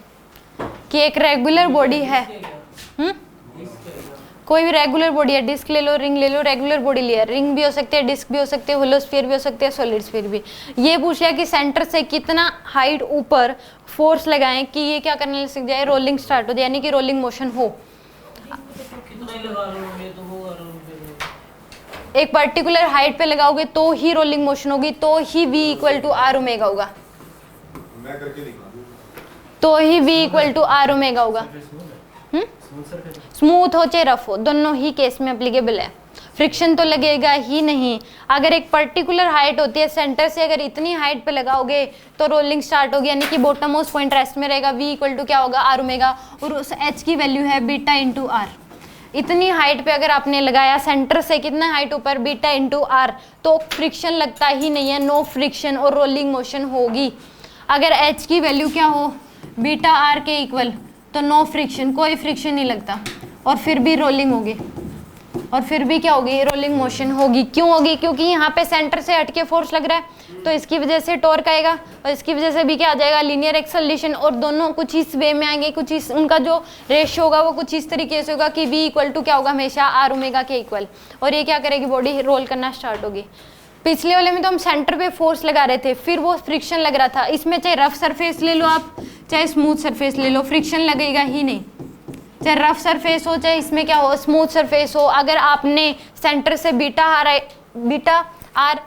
कि एक रेगुलर बॉडी है, कोई भी रेगुलर बॉडी है, डिस्क ले लो, रिंग ले लो, रेगुलर बॉडी लिया, रिंग भी हो सकती है, डिस्क भी हो सकती है, होलो स्फीयर भी हो सकती है, सॉलिड स्फीयर भी। ये पूछ लिया कि सेंटर से कितना हाइट ऊपर फोर्स लगाएं कि ये क्या करने लग जाए, रोलिंग स्टार्ट हो जाए, यानी कि रोलिंग मोशन हो। कितना ही लगा लो ये तो होगा रोल। एक पर्टिकुलर हाइट पे लगाओगे तो ही रोलिंग मोशन होगी, तो ही v equal to r omega होगा, मैं करके दिखा दूं। तो ही v equal to r omega होगा। स्मूथ हो चाहे रफ हो, दोनों ही केस में एप्लीकेबल है। फ्रिक्शन तो लगेगा ही नहीं। अगर एक पर्टिकुलर हाइट होती है, सेंटर से अगर इतनी हाइट पे लगाओगे तो रोलिंग स्टार्ट होगी, यानी कि बॉटम मोस्ट पॉइंट रेस्ट में रहेगा, v इक्वल टू क्या होगा, r ओमेगा, और उस h की वैल्यू है बीटा इंटू r। इतनी हाइट पे अगर आपने लगाया सेंटर से कितना हाइट ऊपर, बीटा इंटू r, तो फ्रिक्शन लगता ही नहीं है, नो फ्रिक्शन और रोलिंग मोशन होगी। अगर h की वैल्यू क्या हो, बीटा r के इक्वल, तो नो फ्रिक्शन, कोई फ्रिक्शन नहीं लगता और फिर भी रोलिंग होगी, और फिर भी क्या होगी, रोलिंग मोशन होगी। क्यों होगी, क्योंकि यहाँ पे सेंटर से हटके फोर्स लग रहा है, तो इसकी वजह से टॉर्क आएगा और इसकी वजह से भी क्या आ जाएगा, लीनियर एक्सेलरेशन। और दोनों कुछ इस वे में आएंगे, कुछ इस, उनका जो रेशियो होगा वो कुछ इस तरीके से होगा कि v इक्वल टू क्या होगा, हमेशा r ओमेगा के इक्वल। और ये क्या करेगी, बॉडी रोल करना स्टार्ट होगी। पिछले वाले में तो हम सेंटर पे फोर्स लगा रहे थे, फिर वो फ्रिक्शन लग रहा था। इसमें चाहे रफ सरफेस ले लो आप, चाहे स्मूथ सरफेस ले लो, फ्रिक्शन लगेगा ही नहीं। चाहे रफ सरफेस हो, चाहे इसमें क्या हो, स्मूथ सरफेस हो, अगर आपने सेंटर से बीटा आर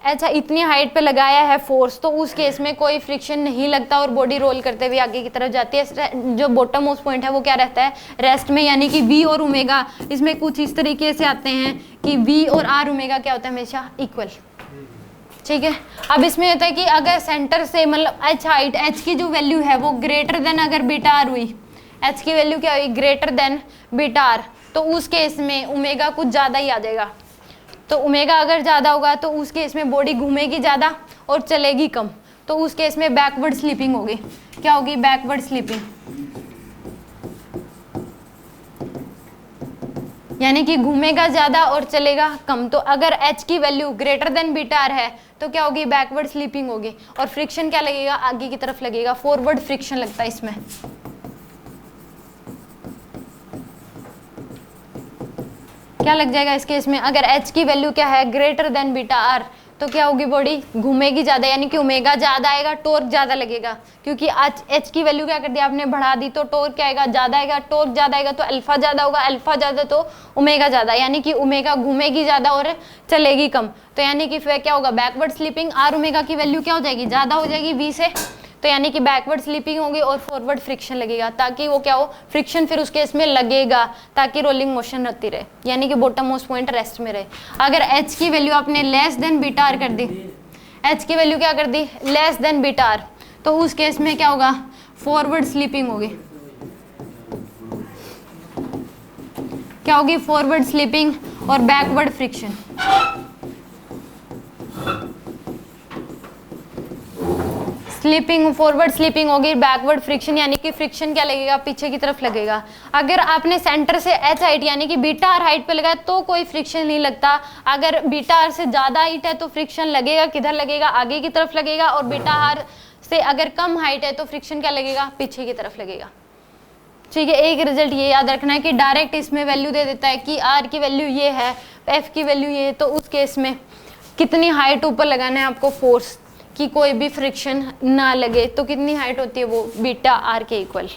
ऐसा इतनी हाइट पे लगाया है फोर्स, तो उस केस में कोई फ्रिक्शन नहीं लगता और बॉडी रोल करते हुए आगे की तरफ जाती है। जो बॉटम मोस्ट पॉइंट है वो क्या रहता है, रेस्ट में, यानी कि v और ओमेगा इसमें कुछ इस तरीके से आते हैं कि v और r ओमेगा क्या होता है, हमेशा इक्वल। ठीक है। अब इसमें होता है कि अगर सेंटर से मतलब h हाइट, h की जो वैल्यू है वो ग्रेटर देन अगर बीटा आर हुई, h की वैल्यू क्या हुई, ग्रेटर देन बीटा आर, तो उस केस में ओमेगा कुछ ज़्यादा ही आ जाएगा। तो ओमेगा अगर ज़्यादा होगा तो उस केस में बॉडी घूमेगी ज़्यादा और चलेगी कम, तो उस केस में बैकवर्ड स्लिपिंग होगी। क्या होगी, बैकवर्ड स्लिपिंग। यानी कि घूमेगा ज़्यादा और चलेगा कम। तो अगर h की value greater than beta r है तो क्या होगी, बैकवर्ड स्लीपिंग होगी। और फ्रिक्शन क्या लगेगा, आगे की तरफ लगेगा, फॉरवर्ड फ्रिक्शन लगता है इसमें। क्या लग जाएगा इस केस में, अगर h की वैल्यू क्या है ग्रेटर देन बीटा आर तो क्या होगी, बॉडी घूमेगी ज़्यादा, यानी कि ओमेगा ज़्यादा आएगा, टॉर्क ज़्यादा लगेगा। क्योंकि आज h की वैल्यू क्या कर दी आपने, बढ़ा दी, तो टॉर्क क्या आएगा, ज़्यादा आएगा। टॉर्क ज़्यादा आएगा तो अल्फा ज़्यादा होगा, अल्फा ज़्यादा तो ओमेगा ज़्यादा, यानी कि ओमेगा घूमेगी ज़्यादा और चलेगी कम। तो यानी कि फिर क्या होगा, बैकवर्ड स्लीपिंग, आर ओमेगा की वैल्यू क्या हो जाएगी, ज़्यादा हो जाएगी v से। तो यानी कि बैकवर्ड स्लीपिंग होगी और फॉरवर्ड फ्रिक्शन लगेगा, ताकि वो क्या हो, फ्रिक्शन फिर उसके इसमें लगेगा, ताकि रोलिंग मोशन रहती रहे, यानी कि बॉटम मोस्ट पॉइंट रेस्ट में रहे। अगर h की वैल्यू आपने लेस देन बीटा आर कर दी, h की वैल्यू क्या कर दी, लेस देन बीटा आर, तो उस केस में क्या होगा, फॉरवर्ड स्लीपिंग होगी। क्या होगी, फॉरवर्ड स्लीपिंग और backward friction. Sleeping, forward sleeping होगी, बैकवर्ड फ्रिक्शन, यानी कि फ्रिक्शन क्या लगेगा, पीछे की तरफ लगेगा। अगर आपने सेंटर से h हाइट यानी कि बीटा आर हाइट पे लगाया तो कोई फ्रिक्शन नहीं लगता। अगर बीटा आर से ज़्यादा हाइट है तो फ्रिक्शन लगेगा, किधर लगेगा, आगे की तरफ लगेगा। और बीटा आर से अगर कम हाइट है तो फ्रिक्शन क्या लगेगा, पीछे की तरफ लगेगा। ठीक है, एक रिजल्ट ये याद रखना है कि डायरेक्ट इसमें वैल्यू दे देता है कि आर की वैल्यू ये है, एफ की वैल्यू ये है, तो उस केस में कितनी हाइट ऊपर लगाना है आपको फोर्स, कि कोई भी फ्रिक्शन ना लगे। तो कितनी हाइट होती है वो, बीटा आर के इक्वल।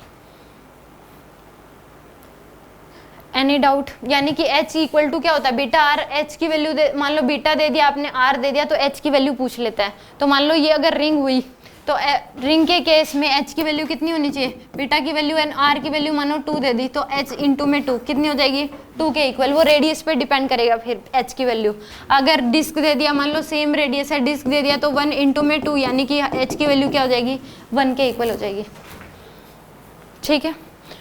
एनी डाउट, यानी कि h इक्वल टू क्या होता है, बीटा आर, h की वैल्यू दे, मान लो बीटा दे दिया आपने, r दे दिया, तो h की वैल्यू पूछ लेता है। तो मान लो ये अगर रिंग हुई तो रिंग के केस में h की वैल्यू कितनी होनी चाहिए, बीटा की वैल्यू एंड r की वैल्यू मानो 2 दे दी, तो h इंटू में 2 कितनी हो जाएगी, 2 के इक्वल। वो रेडियस पे डिपेंड करेगा फिर h की वैल्यू। अगर डिस्क दे दिया, मान लो सेम रेडियस है, डिस्क दे दिया तो 1 इंटू में 2, यानी कि h की वैल्यू क्या हो जाएगी, 1 के इक्वल हो जाएगी। ठीक है,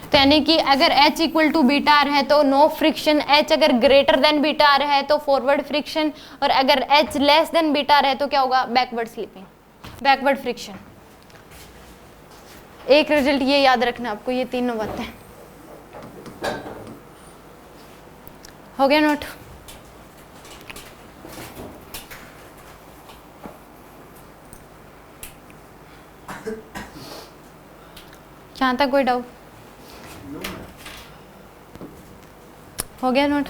तो यानी कि अगर h equal to beta r है तो नो फ्रिक्शन, h अगर ग्रेटर देन बीटा आर है तो फॉरवर्ड फ्रिक्शन, और अगर h less than beta r है तो क्या होगा, बैकवर्ड स्लीपिंग, बैकवर्ड फ्रिक्शन। एक रिजल्ट ये याद रखना आपको, ये तीनों बातें हो गया नोट। यहाँ तक कोई डाउट, हो गया नोट।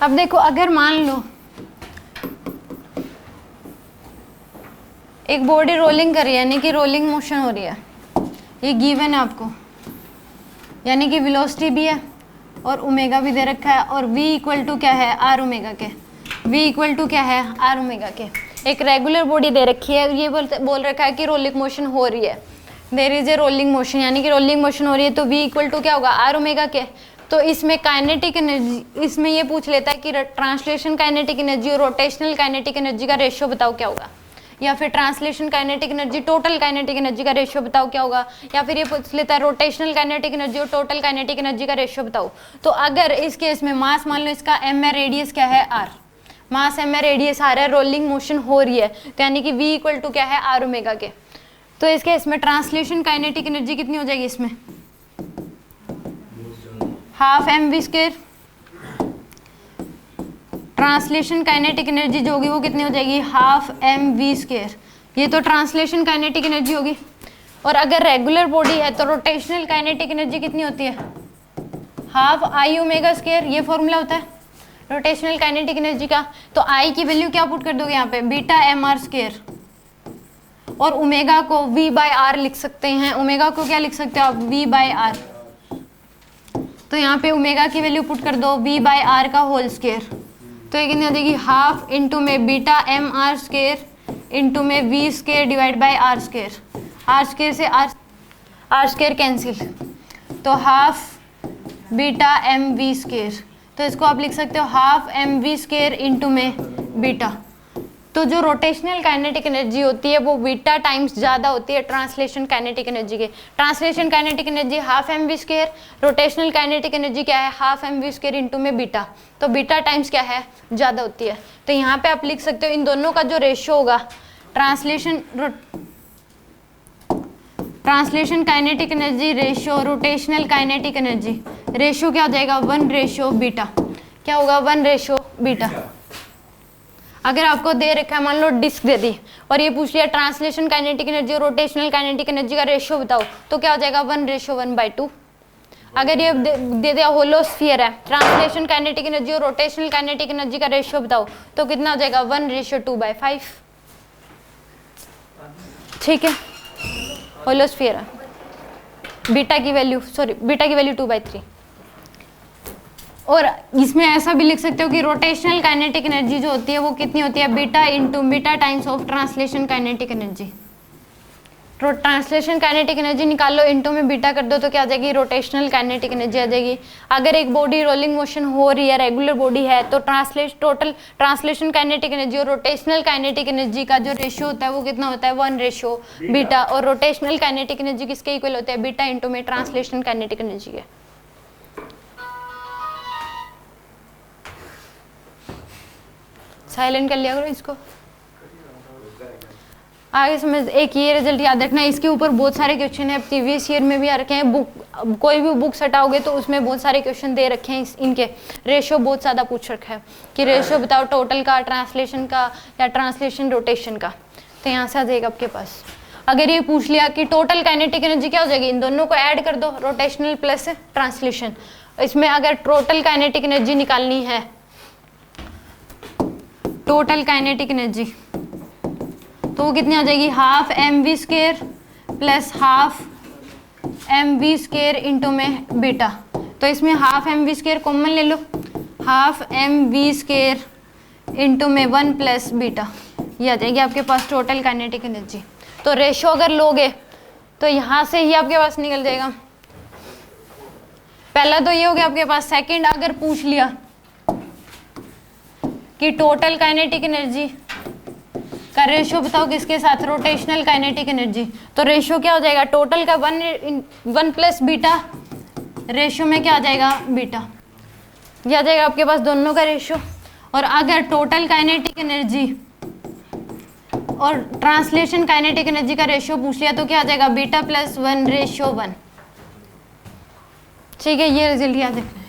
अब देखो, अगर मान लो एक बॉडी रोलिंग कर रही है, यानी कि रोलिंग मोशन हो रही है, ये गिवन है आपको, यानी कि वेलोसिटी भी है और ओमेगा भी दे रखा है, और v इक्वल टू क्या है, आर ओमेगा के, v इक्वल टू क्या है, आर ओमेगा के। एक रेगुलर बॉडी दे रखी है, ये बोल रखा है कि रोलिंग मोशन हो रही है, there is a rolling motion, यानी कि रोलिंग मोशन हो रही है, तो v इक्वल टू क्या होगा, आर ओमेगा के। तो इसमें काइनेटिक एनर्जी, इसमें ये पूछ लेता है कि ट्रांसलेशन काइनेटिक एनर्जी और रोटेशनल काइनेटिक एनर्जी का रेशियो बताओ क्या होगा, या फिर translation kinetic energy total kinetic energy का रेशियो बताओ क्या होगा, या फिर ये पूछ लेता है रोटेशनल काइनेटिक एनर्जी और टोटल काइनेटिक एनर्जी का रेशियो बताओ। तो अगर इस केस में मास मान लो इसका m है, रेडियस क्या है r, मास m है, रेडियस r है, रोलिंग मोशन हो रही है, तो यानी कि v इक्वल टू क्या है, आर ओमेगा के। तो इसके इसमें ट्रांसलेशन काइनेटिक एनर्जी कितनी हो जाएगी, इसमें half mv square, translation kinetic energy जो होगी वो कितनी हो जाएगी, हाफ mv स्क्वायर। ये तो ट्रांसलेशन काइनेटिक एनर्जी होगी। और अगर रेगुलर बॉडी है तो रोटेशनल काइनेटिक एनर्जी कितनी होती है, हाफ आई ओमेगा स्क्वायर, ये फॉर्मूला होता है रोटेशनल काइनेटिक एनर्जी का। तो आई की वैल्यू क्या पुट कर दोगे यहाँ पे, बीटा एम आर स्क्वायर, और ओमेगा को v बाय आर लिख सकते हैं, ओमेगा को क्या लिख सकते हो आप, v बाय आर। तो यहाँ पे ओमेगा की वैल्यू पुट कर दो v बाय आर का होल स्क्वायर, तो ये कितनी आ जाएगी, हाफ इंटू में beta m r square into में v square divide by r square, r square से आर स्क्वायर कैंसिल, तो half beta m v square, तो इसको आप लिख सकते हो हाफ mv² इंटू में बीटा। तो जो रोटेशनल काइनेटिक एनर्जी होती है वो बीटा टाइम्स ज़्यादा होती है ट्रांसलेशन काइनेटिक एनर्जी के। Translation kinetic energy half mv², rotational kinetic energy क्या है हाफ mv² इंटू में बीटा। तो बीटा टाइम्स क्या है ज़्यादा होती है। तो यहाँ पे आप लिख सकते हो इन दोनों का जो रेशियो होगा translation kinetic energy ratio rotational kinetic energy ratio क्या हो जाएगा 1 बीटा। क्या होगा 1 बीटा। अगर आपको दे रखा है मान लो डिस्क दे दी और ये पूछ लिया ट्रांसलेशन काइनेटिक एनर्जी और रोटेशनल काइनेटिक एनर्जी का रेशियो बताओ, तो क्या हो जाएगा 1:1/2। अगर ये दे दिया होलो स्फीयर है, ट्रांसलेशन काइनेटिक एनर्जी और रोटेशनल काइनेटिक एनर्जी का रेशियो बताओ, तो कितना हो जाएगा 1:2/5। ठीक है, होलो स्फीयर है, बीटा की वैल्यू 2/3। और इसमें ऐसा भी लिख सकते हो कि रोटेशनल काइनेटिक एनर्जी जो होती है वो कितनी होती है beta times of translation kinetic energy. Translation kinetic energy निकाल लो, इंटू में बीटा कर दो तो क्या आ जाएगी रोटेशनल काइनेटिक एनर्जी आ जाएगी। अगर एक बॉडी रोलिंग मोशन हो रही है, रेगुलर बॉडी है, तो टोटल ट्रांसलेशन काइनेटिक एनर्जी और रोटेशनल काइनेटिक एनर्जी का जो रेशियो होता है वो कितना होता है 1 बीटा। और रोटेशनल काइनेटिक एनर्जी किसके इक्वल होता है बीटा इंटू में ट्रांसलेशन काइनेटिक एनर्जी है। साइलेंट कर लिया करो इसको। आगे समझ, एक ये रिजल्ट याद रखना, इसके ऊपर बहुत सारे क्वेश्चन है, प्रीवियस ईयर में भी आ रखे हैं। बुक कोई भी बुक्स हटाओगे तो उसमें बहुत सारे क्वेश्चन दे रखे हैं इनके। रेशियो बहुत ज़्यादा पूछ रखा है कि रेशियो बताओ टोटल का, ट्रांसलेशन का या ट्रांसलेशन रोटेशन का। तो यहाँ से आ जाएगा आपके पास। अगर ये पूछ लिया कि टोटल काइनेटिक एनर्जी क्या हो जाएगी, इन दोनों को ऐड कर दो, रोटेशनल प्लस ट्रांसलेशन। इसमें अगर टोटल काइनेटिक एनर्जी निकालनी है, टोटल काइनेटिक एनर्जी, तो वो कितनी आ जाएगी half mv² plus half mv² into में बीटा। तो इसमें हाफ mv² कॉमन ले लो, हाफ mv² इंटू में 1 प्लस बीटा, ये आ जाएगी आपके पास टोटल काइनेटिक एनर्जी। तो रेशियो अगर लोगे तो यहाँ से ही आपके पास निकल जाएगा। पहला तो ये हो गया आपके पास। सेकंड, अगर पूछ लिया कि टोटल काइनेटिक एनर्जी का रेशियो बताओ किसके साथ, रोटेशनल काइनेटिक एनर्जी, तो रेशियो क्या हो जाएगा टोटल का 1 प्लस बीटा, रेशियो में क्या आ जाएगा बीटा, ये आ जाएगा आपके पास दोनों का रेशियो। और अगर टोटल काइनेटिक एनर्जी और ट्रांसलेशन काइनेटिक एनर्जी का रेशियो पूछ लिया तो क्या आ जाएगा बीटा प्लस 1:1। ठीक है, ये रिजल्ट याद रखना है।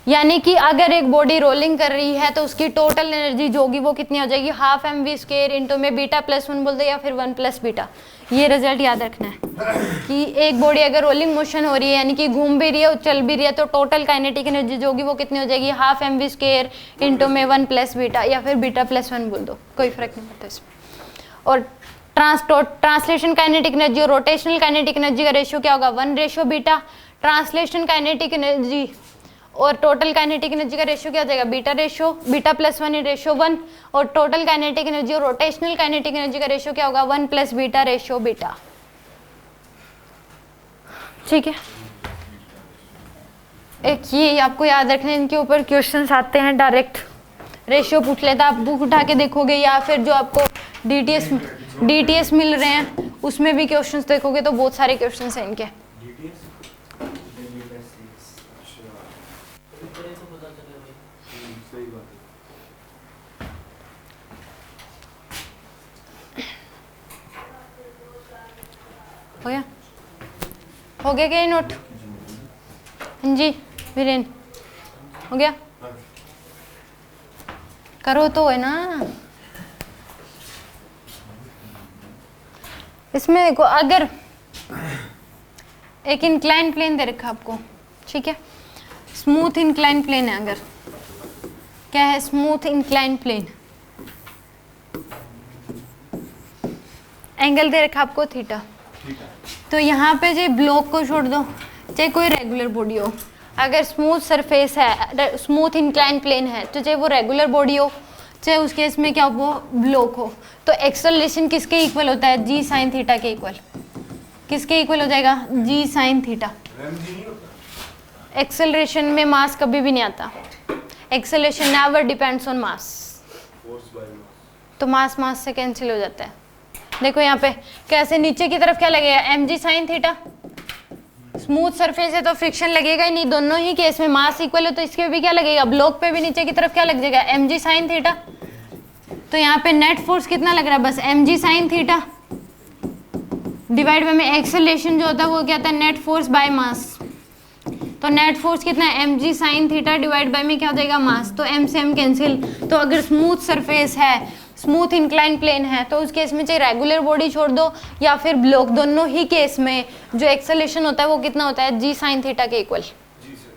यानी कि अगर एक बॉडी रोलिंग कर रही है तो उसकी टोटल एनर्जी जो होगी वो कितनी हो जाएगी हाफ mv² इंटू में बीटा प्लस 1 बोल दो या फिर 1 प्लस बीटा। ये रिजल्ट याद रखना है कि एक बॉडी अगर रोलिंग मोशन हो रही है, यानी कि घूम भी रही है और चल भी रही है, तो टोटल काइनेटिक एनर्जी जो होगी वो कितनी हो जाएगी हाफ mv² इंटू में 1 प्लस बीटा या फिर बीटा प्लस 1 बोल दो, कोई फर्क नहीं पड़ता इसमें। और ट्रांसलेशन काइनेटिक एनर्जी और रोटेशनल काइनेटिक एनर्जी का रेशियो क्या होगा 1 बीटा। ट्रांसलेशन काइनेटिक एनर्जी और टोटल काइनेटिक एनर्जी का रेशियो क्या हो जाएगा बीटा प्लस 1:1। और टोटल काइनेटिक एनर्जी और रोटेशनल काइनेटिक एनर्जी का रेशियो क्या होगा 1 प्लस बीटा रेशियो बीटा। ठीक है, एक ये आपको याद रखना है, इनके ऊपर क्वेश्चंस आते हैं डायरेक्ट। रेशियो पूछ लेता, आप बुक उठा के देखोगे या फिर जो आपको डीटीएस मिल रहे हैं उसमें भी क्वेश्चंस देखोगे तो बहुत सारे क्वेश्चंस हैं इनके। हो गया क्या ये नोट? हाँ जी वीरेन, हो गया? करो तो है ना। इसमें देखो, अगर एक इंक्लाइन प्लेन दे रखा आपको, ठीक है, स्मूथ इंक्लाइन प्लेन है, अगर क्या है स्मूथ इंक्लाइन प्लेन, एंगल दे रखा आपको थीटा, तो यहाँ पे जो ब्लॉक को छोड़ दो, चाहे कोई रेगुलर बॉडी हो, अगर स्मूथ सरफेस है, स्मूथ इंक्लाइन प्लेन है, तो चाहे वो रेगुलर बॉडी हो चाहे उस केस में क्या वो ब्लॉक हो, तो एक्सेलरेशन किसके इक्वल होता है जी साइन थीटा के इक्वल। किसके इक्वल हो जाएगा जी साइन थीटा। एक्सेलरेशन में मास कभी भी नहीं आता, acceleration never depends on mass, force by mass. तो मास मास से कैंसिल हो जाता है। देखो यहाँ पे कैसे नीचे की तरफ क्या लगेगा, m g sine theta, smooth surface है तो फ्रिक्शन लगेगा ही नहीं, दोनों ही केस में मास इक्वल है तो इसके भी क्या लगेगा, ब्लॉक पे भी नीचे की तरफ क्या लग जाएगा, एम जी साइन थीटा। तो यहाँ पे नेट फोर्स कितना लग रहा है, बस m g sine theta divide by में एक्सेलरेशन जो होता है वो क्या होता है, नेट फोर्स बाय मास। तो नेट फोर्स कितना है, m g sine theta divide by में क्या हो जाएगा, मास। तो एम से एम कैंसिल। तो अगर स्मूथ सरफेस है, स्मूथ इंक्लाइन प्लेन है, तो उस केस में चाहे रेगुलर बॉडी छोड़ दो या फिर ब्लॉक, दोनों ही केस में जो एक्सेलरेशन होता है वो कितना होता है, जी साइन थीटा के इक्वल। जी सर।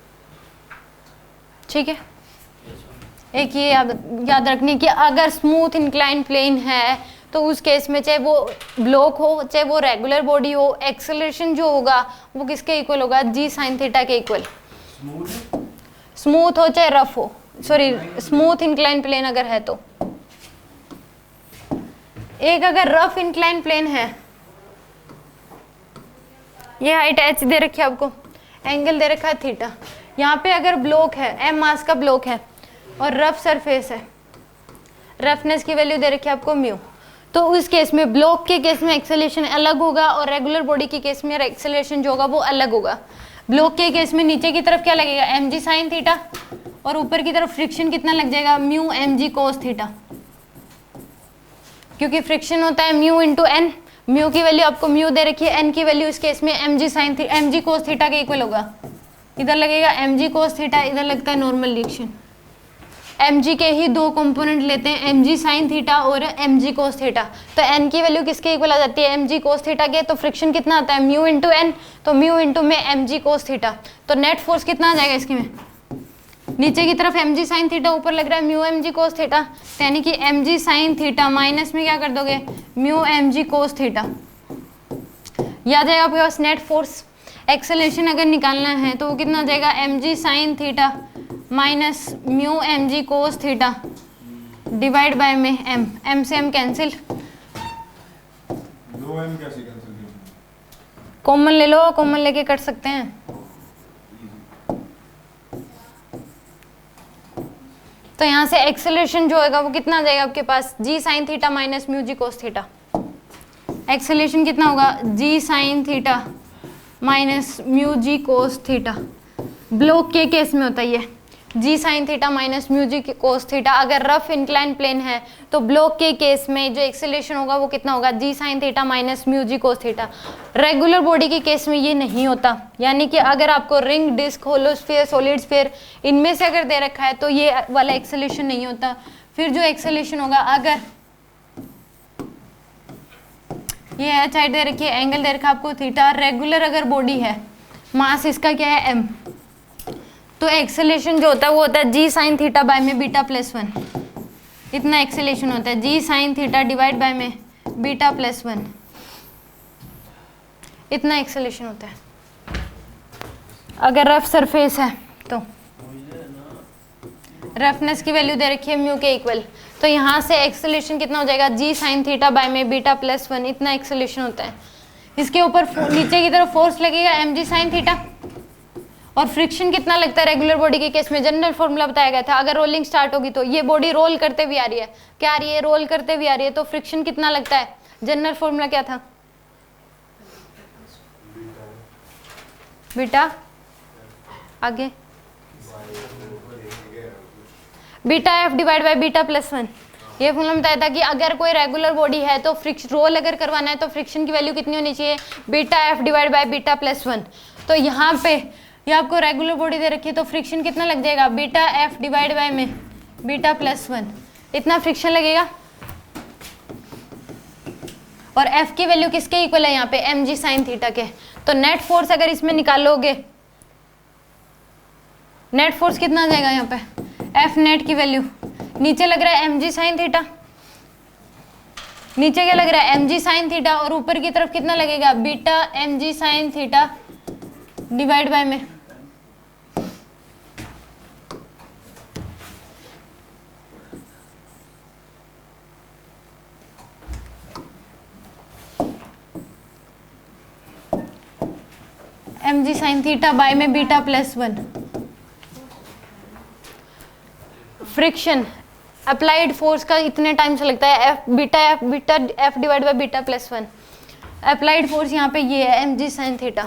ठीक है, एक ये याद रखने की, अगर स्मूथ इंक्लाइन प्लेन है तो उस केस में चाहे वो ब्लॉक हो चाहे वो रेगुलर बॉडी हो, एक्सेलरेशन जो होगा वो किसके इक्वल होगा, जी साइन थीटा के इक्वल। स्मूथ हो चाहे रफ हो, सॉरी स्मूथ इंक्लाइन प्लेन अगर है तो। एक अगर रफ इंक्लाइन प्लेन है, ये हाइट h दे रखी है आपको, एंगल दे रखा है थीटा, यहाँ पे अगर ब्लॉक है, m मास का ब्लॉक है और रफ सरफेस है, रफनेस की वैल्यू दे रखी है आपको म्यू, तो उस केस में ब्लॉक के केस में एक्सेलरेशन अलग होगा और रेगुलर बॉडी के केस में एक्सेलरेशन जो होगा वो अलग होगा। ब्लॉक के केस में नीचे की तरफ क्या लगेगा, एम जी साइन थीटा, और ऊपर की तरफ फ्रिक्शन कितना लग जाएगा, mu m g cos theta, क्योंकि फ्रिक्शन होता है म्यू इंटू एन। म्यू की वैल्यू आपको म्यू दे रखी है, एन की वैल्यू इस केस में m g sine theta, m g cos theta के इक्वल होगा। इधर लगेगा एम जी कोस थीटा, इधर लगता है नॉर्मल रिएक्शन। एम जी के ही दो कंपोनेंट लेते हैं, एम जी साइन थीटा और एम जी कोस थीटा। तो एन की वैल्यू किसके इक्वल आ जाती है, एम जी कोस थीटा के। तो फ्रिक्शन कितना आता है, म्यू इंटू एन, तो म्यू इंटू में एम जी कोस थीटा। तो नेट फोर्स कितना आ जाएगा इसके में, नीचे की तरफ एम जी साइन थीटा, ऊपर लग रहा है mu m g cos theta, यानी कि m g sine theta minus में क्या कर दोगे, mu m g cos theta. याद जाएगा आपके पास नेट फोर्स। एक्सेलरेशन अगर निकालना है तो वो कितना आ जाएगा, m g sine theta minus mu m g cos theta divide by में एम, एम से एम कैंसिल, दो एम कैसे कैंसिल किया? कॉमन ले लो, कॉमन लेके कर सकते हैं। तो यहाँ से एक्सेलरेशन जो होगा वो कितना आ जाएगा आपके पास, जी sine theta minus mu g cos theta. Acceleration कितना होगा, g sine theta minus mu g cos theta. Block के केस में होता है ये जी sine theta minus mu g cos theta. अगर रफ इंक्लाइन प्लेन है तो ब्लॉक के केस में जो एक्सेलरेशन होगा वो कितना होगा, g sine theta minus mu g cos theta. Regular body के केस में ये नहीं होता, यानी कि अगर आपको ring, disc, hollow sphere, solid sphere इनमें से अगर दे रखा है तो ये वाला एक्सेलरेशन नहीं होता। फिर जो एक्सेलरेशन होगा, अगर ये एच हाइट दे रखी है, एंगल दे रखा आपको थीटा, रेगुलर अगर बॉडी है, मास इसका क्या है एम, तो एक्सेलरेशन जो होता है वो होता है जी साइन थीटा बाय में बीटा प्लस 1। इतना एक्सेलरेशन होता है, जी साइन थीटा डिवाइड बाय में बीटा प्लस 1, इतना एक्सेलरेशन होता है अगर रफ सरफेस है तो। रफनेस की वैल्यू दे रखी है म्यू के इक्वल, तो यहाँ से एक्सेलरेशन कितना हो जाएगा, जी साइन थीटा बाय में बीटा प्लस 1, इतना एक्सेलरेशन होता है। इसके ऊपर नीचे की तरफ फोर्स लगेगा एम जी साइन थीटा, और फ्रिक्शन कितना लगता है रेगुलर बॉडी के केस में, जनरल फॉर्मूला बताया गया था। अगर रोलिंग स्टार्ट होगी तो ये बॉडी रोल करते हुए आ रही है, क्या आ रही है, रोल करते हुए आ रही है, तो फ्रिक्शन कितना लगता है, जनरल फॉर्मूला क्या था, बीटा, आगे beta F divide by beta plus 1। ये फॉर्मूला बताया था कि अगर कोई रेगुलर बॉडी है तो रोल अगर करवाना है तो फ्रिक्शन की वैल्यू कितनी होनी चाहिए, beta F divide by beta plus 1। तो यहाँ पे ये आपको रेगुलर बॉडी दे रखी है तो फ्रिक्शन कितना लग जाएगा, बीटा एफ डिवाइड बाय में बीटा प्लस 1, इतना फ्रिक्शन लगेगा। और एफ की वैल्यू किसके इक्वल है यहाँ पे, एम जी साइन थीटा के। तो नेट फोर्स अगर इसमें निकालोगे, नेट फोर्स कितना आ जाएगा यहाँ पे, एफ नेट की वैल्यू, नीचे लग रहा है एम जी साइन थीटा, नीचे क्या लग रहा है, एम जी साइन थीटा, और ऊपर की तरफ कितना लगेगा, beta m g sine theta divide by में mg sin थीटा बाय में beta plus 1। Friction applied force का इतने टाइम से लगता है f divide by beta plus 1। Applied force यहाँ पे ये है mg sin थीटा,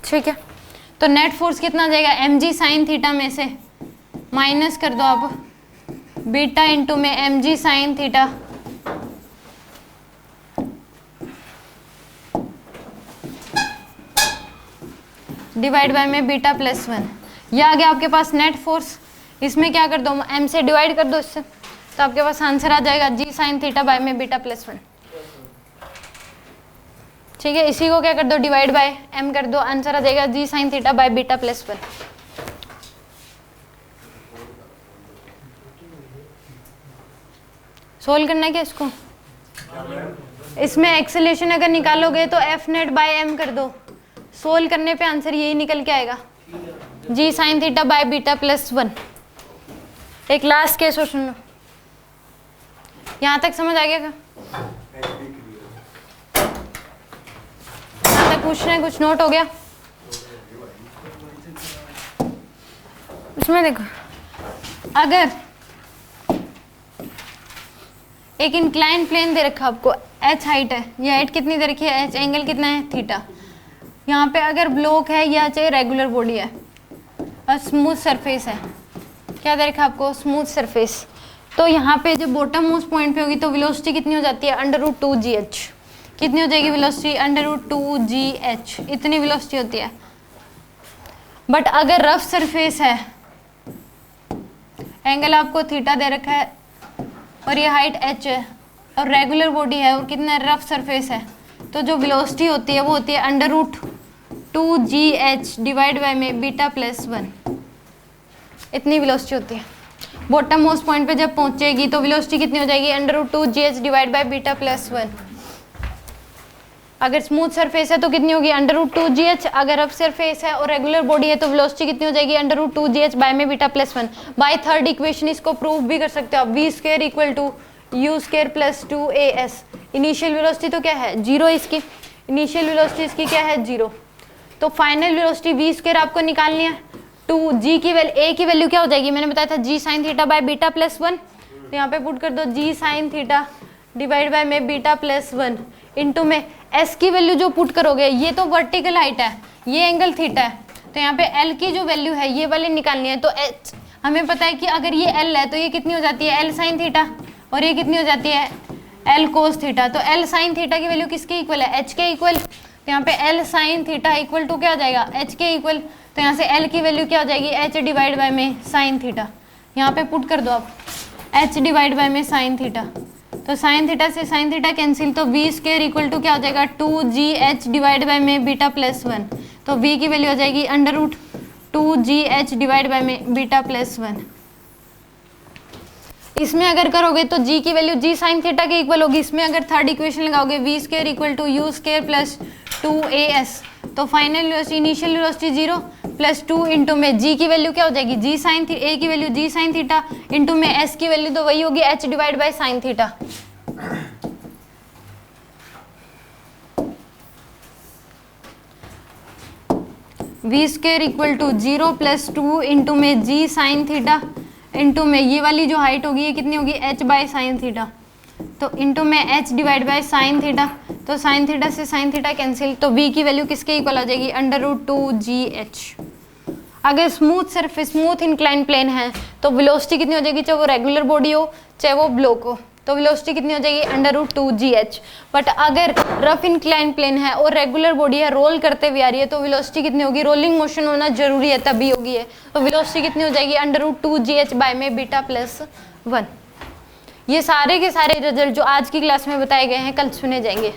ठीक है। तो नेट फोर्स कितना आ जाएगा, mg sin थीटा में से माइनस कर दो आप बीटा इंटू में mg sin theta divide by में बीटा प्लस 1। ये आ गया आपके पास नेट फोर्स। इसमें क्या कर दो, m से डिवाइड कर दो इससे, तो आपके पास आंसर आ जाएगा g sin थीटा बाय में बीटा प्लस 1, ठीक है। इसी को क्या कर दो, डिवाइड बाय m कर दो, आंसर आ जाएगा g sin theta bye beta plus 1। Solve करना है क्या इसको? इसमें एक्सेलेरेशन अगर निकालोगे तो f नेट बाय m कर दो, सोल्व करने पे आंसर यही निकल के आएगा g sin theta bye beta plus 1। एक लास्ट केस और सुन लो, यहाँ तक समझ आ गया क्या? यहाँ तक पूछना है, कुछ नोट हो गया? इसमें देखो, अगर एक इंक्लाइन प्लेन दे रखा आपको, h हाइट है, ये हाइट कितनी दे रखी है, h एंगल कितना है, थीटा। यहाँ पे अगर ब्लॉक है या चाहे रेगुलर बॉडी है और स्मूथ सरफेस है, क्या दे रखा आपको, स्मूथ सरफेस। तो यहाँ पे जब बॉटम मोस्ट पॉइंट पे होगी तो वेलोसिटी कितनी हो जाती है, √2gh। कितनी हो जाएगी वेलोसिटी, √2gh, इतनी वेलोसिटी होती है। बट अगर रफ सरफेस है, एंगल आपको थीटा दे रखा है और ये हाइट h है और रेगुलर बॉडी है और कितना रफ सरफेस है, तो जो वेलोसिटी होती है वो होती है √2gh डिवाइड बाय में बीटा प्लस 1, इतनी वेलोसिटी होती है। बॉटम मोस्ट पॉइंट पे जब पहुंचेगी तो वेलोसिटी कितनी हो जाएगी, √2gh divide by beta plus 1। अगर स्मूथ सरफेस है तो कितनी होगी, √2gh। अगर रफ सरफेस है और रेगुलर बॉडी है तो वेलोसिटी कितनी हो जाएगी, √2gh बाय में beta plus 1। By third equation इसको प्रूव भी कर सकते हो आप, v square equal to u square plus 2as। Initial velocity तो क्या है, 0, इसकी इनिशियल वेलोसिटी इसकी क्या है, 0। तो फाइनल वेलोसिटी v स्क्वायर आपको निकालनी है, 2g की वैल्यू, a की वैल्यू क्या हो जाएगी, मैंने बताया था g sin theta bye beta plus 1। तो यहाँ पे पुट कर दो g sin theta divide by में बीटा प्लस 1 इंटू में s की वैल्यू जो पुट करोगे, ये तो वर्टिकल हाइट है, ये एंगल थीटा है, तो यहाँ पे l की जो वैल्यू है ये वाली निकालनी है। तो h हमें पता है कि अगर ये l है तो ये कितनी हो जाती है, l sin थीटा, और ये कितनी हो जाती है, l cos थीटा। तो l sin थीटा की वैल्यू किसके इक्वल है, h के इक्वल। तो यहाँ पे l sin theta equal to क्या आ जाएगा, h के इक्वल। तो यहाँ से l की वैल्यू क्या हो जाएगी, h डिवाइड बाय में sin थीटा। यहाँ पे पुट कर दो आप h डिवाइड बाय में sin थीटा, तो sin थीटा से sin थीटा कैंसिल, तो v स्क्वायर इक्वल टू क्या हो जाएगा, 2gh डिवाइड बाय में बीटा प्लस 1। तो v की वैल्यू हो जाएगी √2gh डिवाइड बाय में बीटा प्लस 1। इसमें अगर करोगे तो g की वैल्यू g sin थीटा के इक्वल होगी। इसमें अगर थर्ड इक्वेशन लगाओगे v square equal to u square plus 2as, तो final velocity, initial velocity 0 plus 2 into में g की वैल्यू क्या हो जाएगी, g sin a की value g sin theta into में s की वैल्यू तो वही होगी h divide by sin theta. v square equal to 0 plus 2 into में g sin थीटा इंटू में ये वाली जो हाइट होगी ये कितनी होगी, h बाय साइन थीटा, तो इंटू में h divide by sine theta. तो साइन थीटा से साइन थीटा कैंसिल, तो v की वैल्यू किसके इक्वल आ जाएगी, √2gh। अगर smooth surface, smooth incline plane है तो वेलोसिटी कितनी हो जाएगी, चाहे वो रेगुलर बॉडी हो चाहे वो ब्लॉक हो, तो वेलोसिटी कितनी हो जाएगी, √2gh। बट अगर रफ इंक्लाइन प्लेन है और रेगुलर बॉडी है, रोल करते हुए आ रही है, तो वेलोसिटी कितनी होगी, रोलिंग मोशन होना जरूरी है तभी होगी है, तो वेलोसिटी कितनी हो जाएगी, √2gh बाय में बीटा प्लस 1। ये सारे के सारे रिजल्ट जो आज की क्लास में बताए गए हैं कल सुने जाएंगे।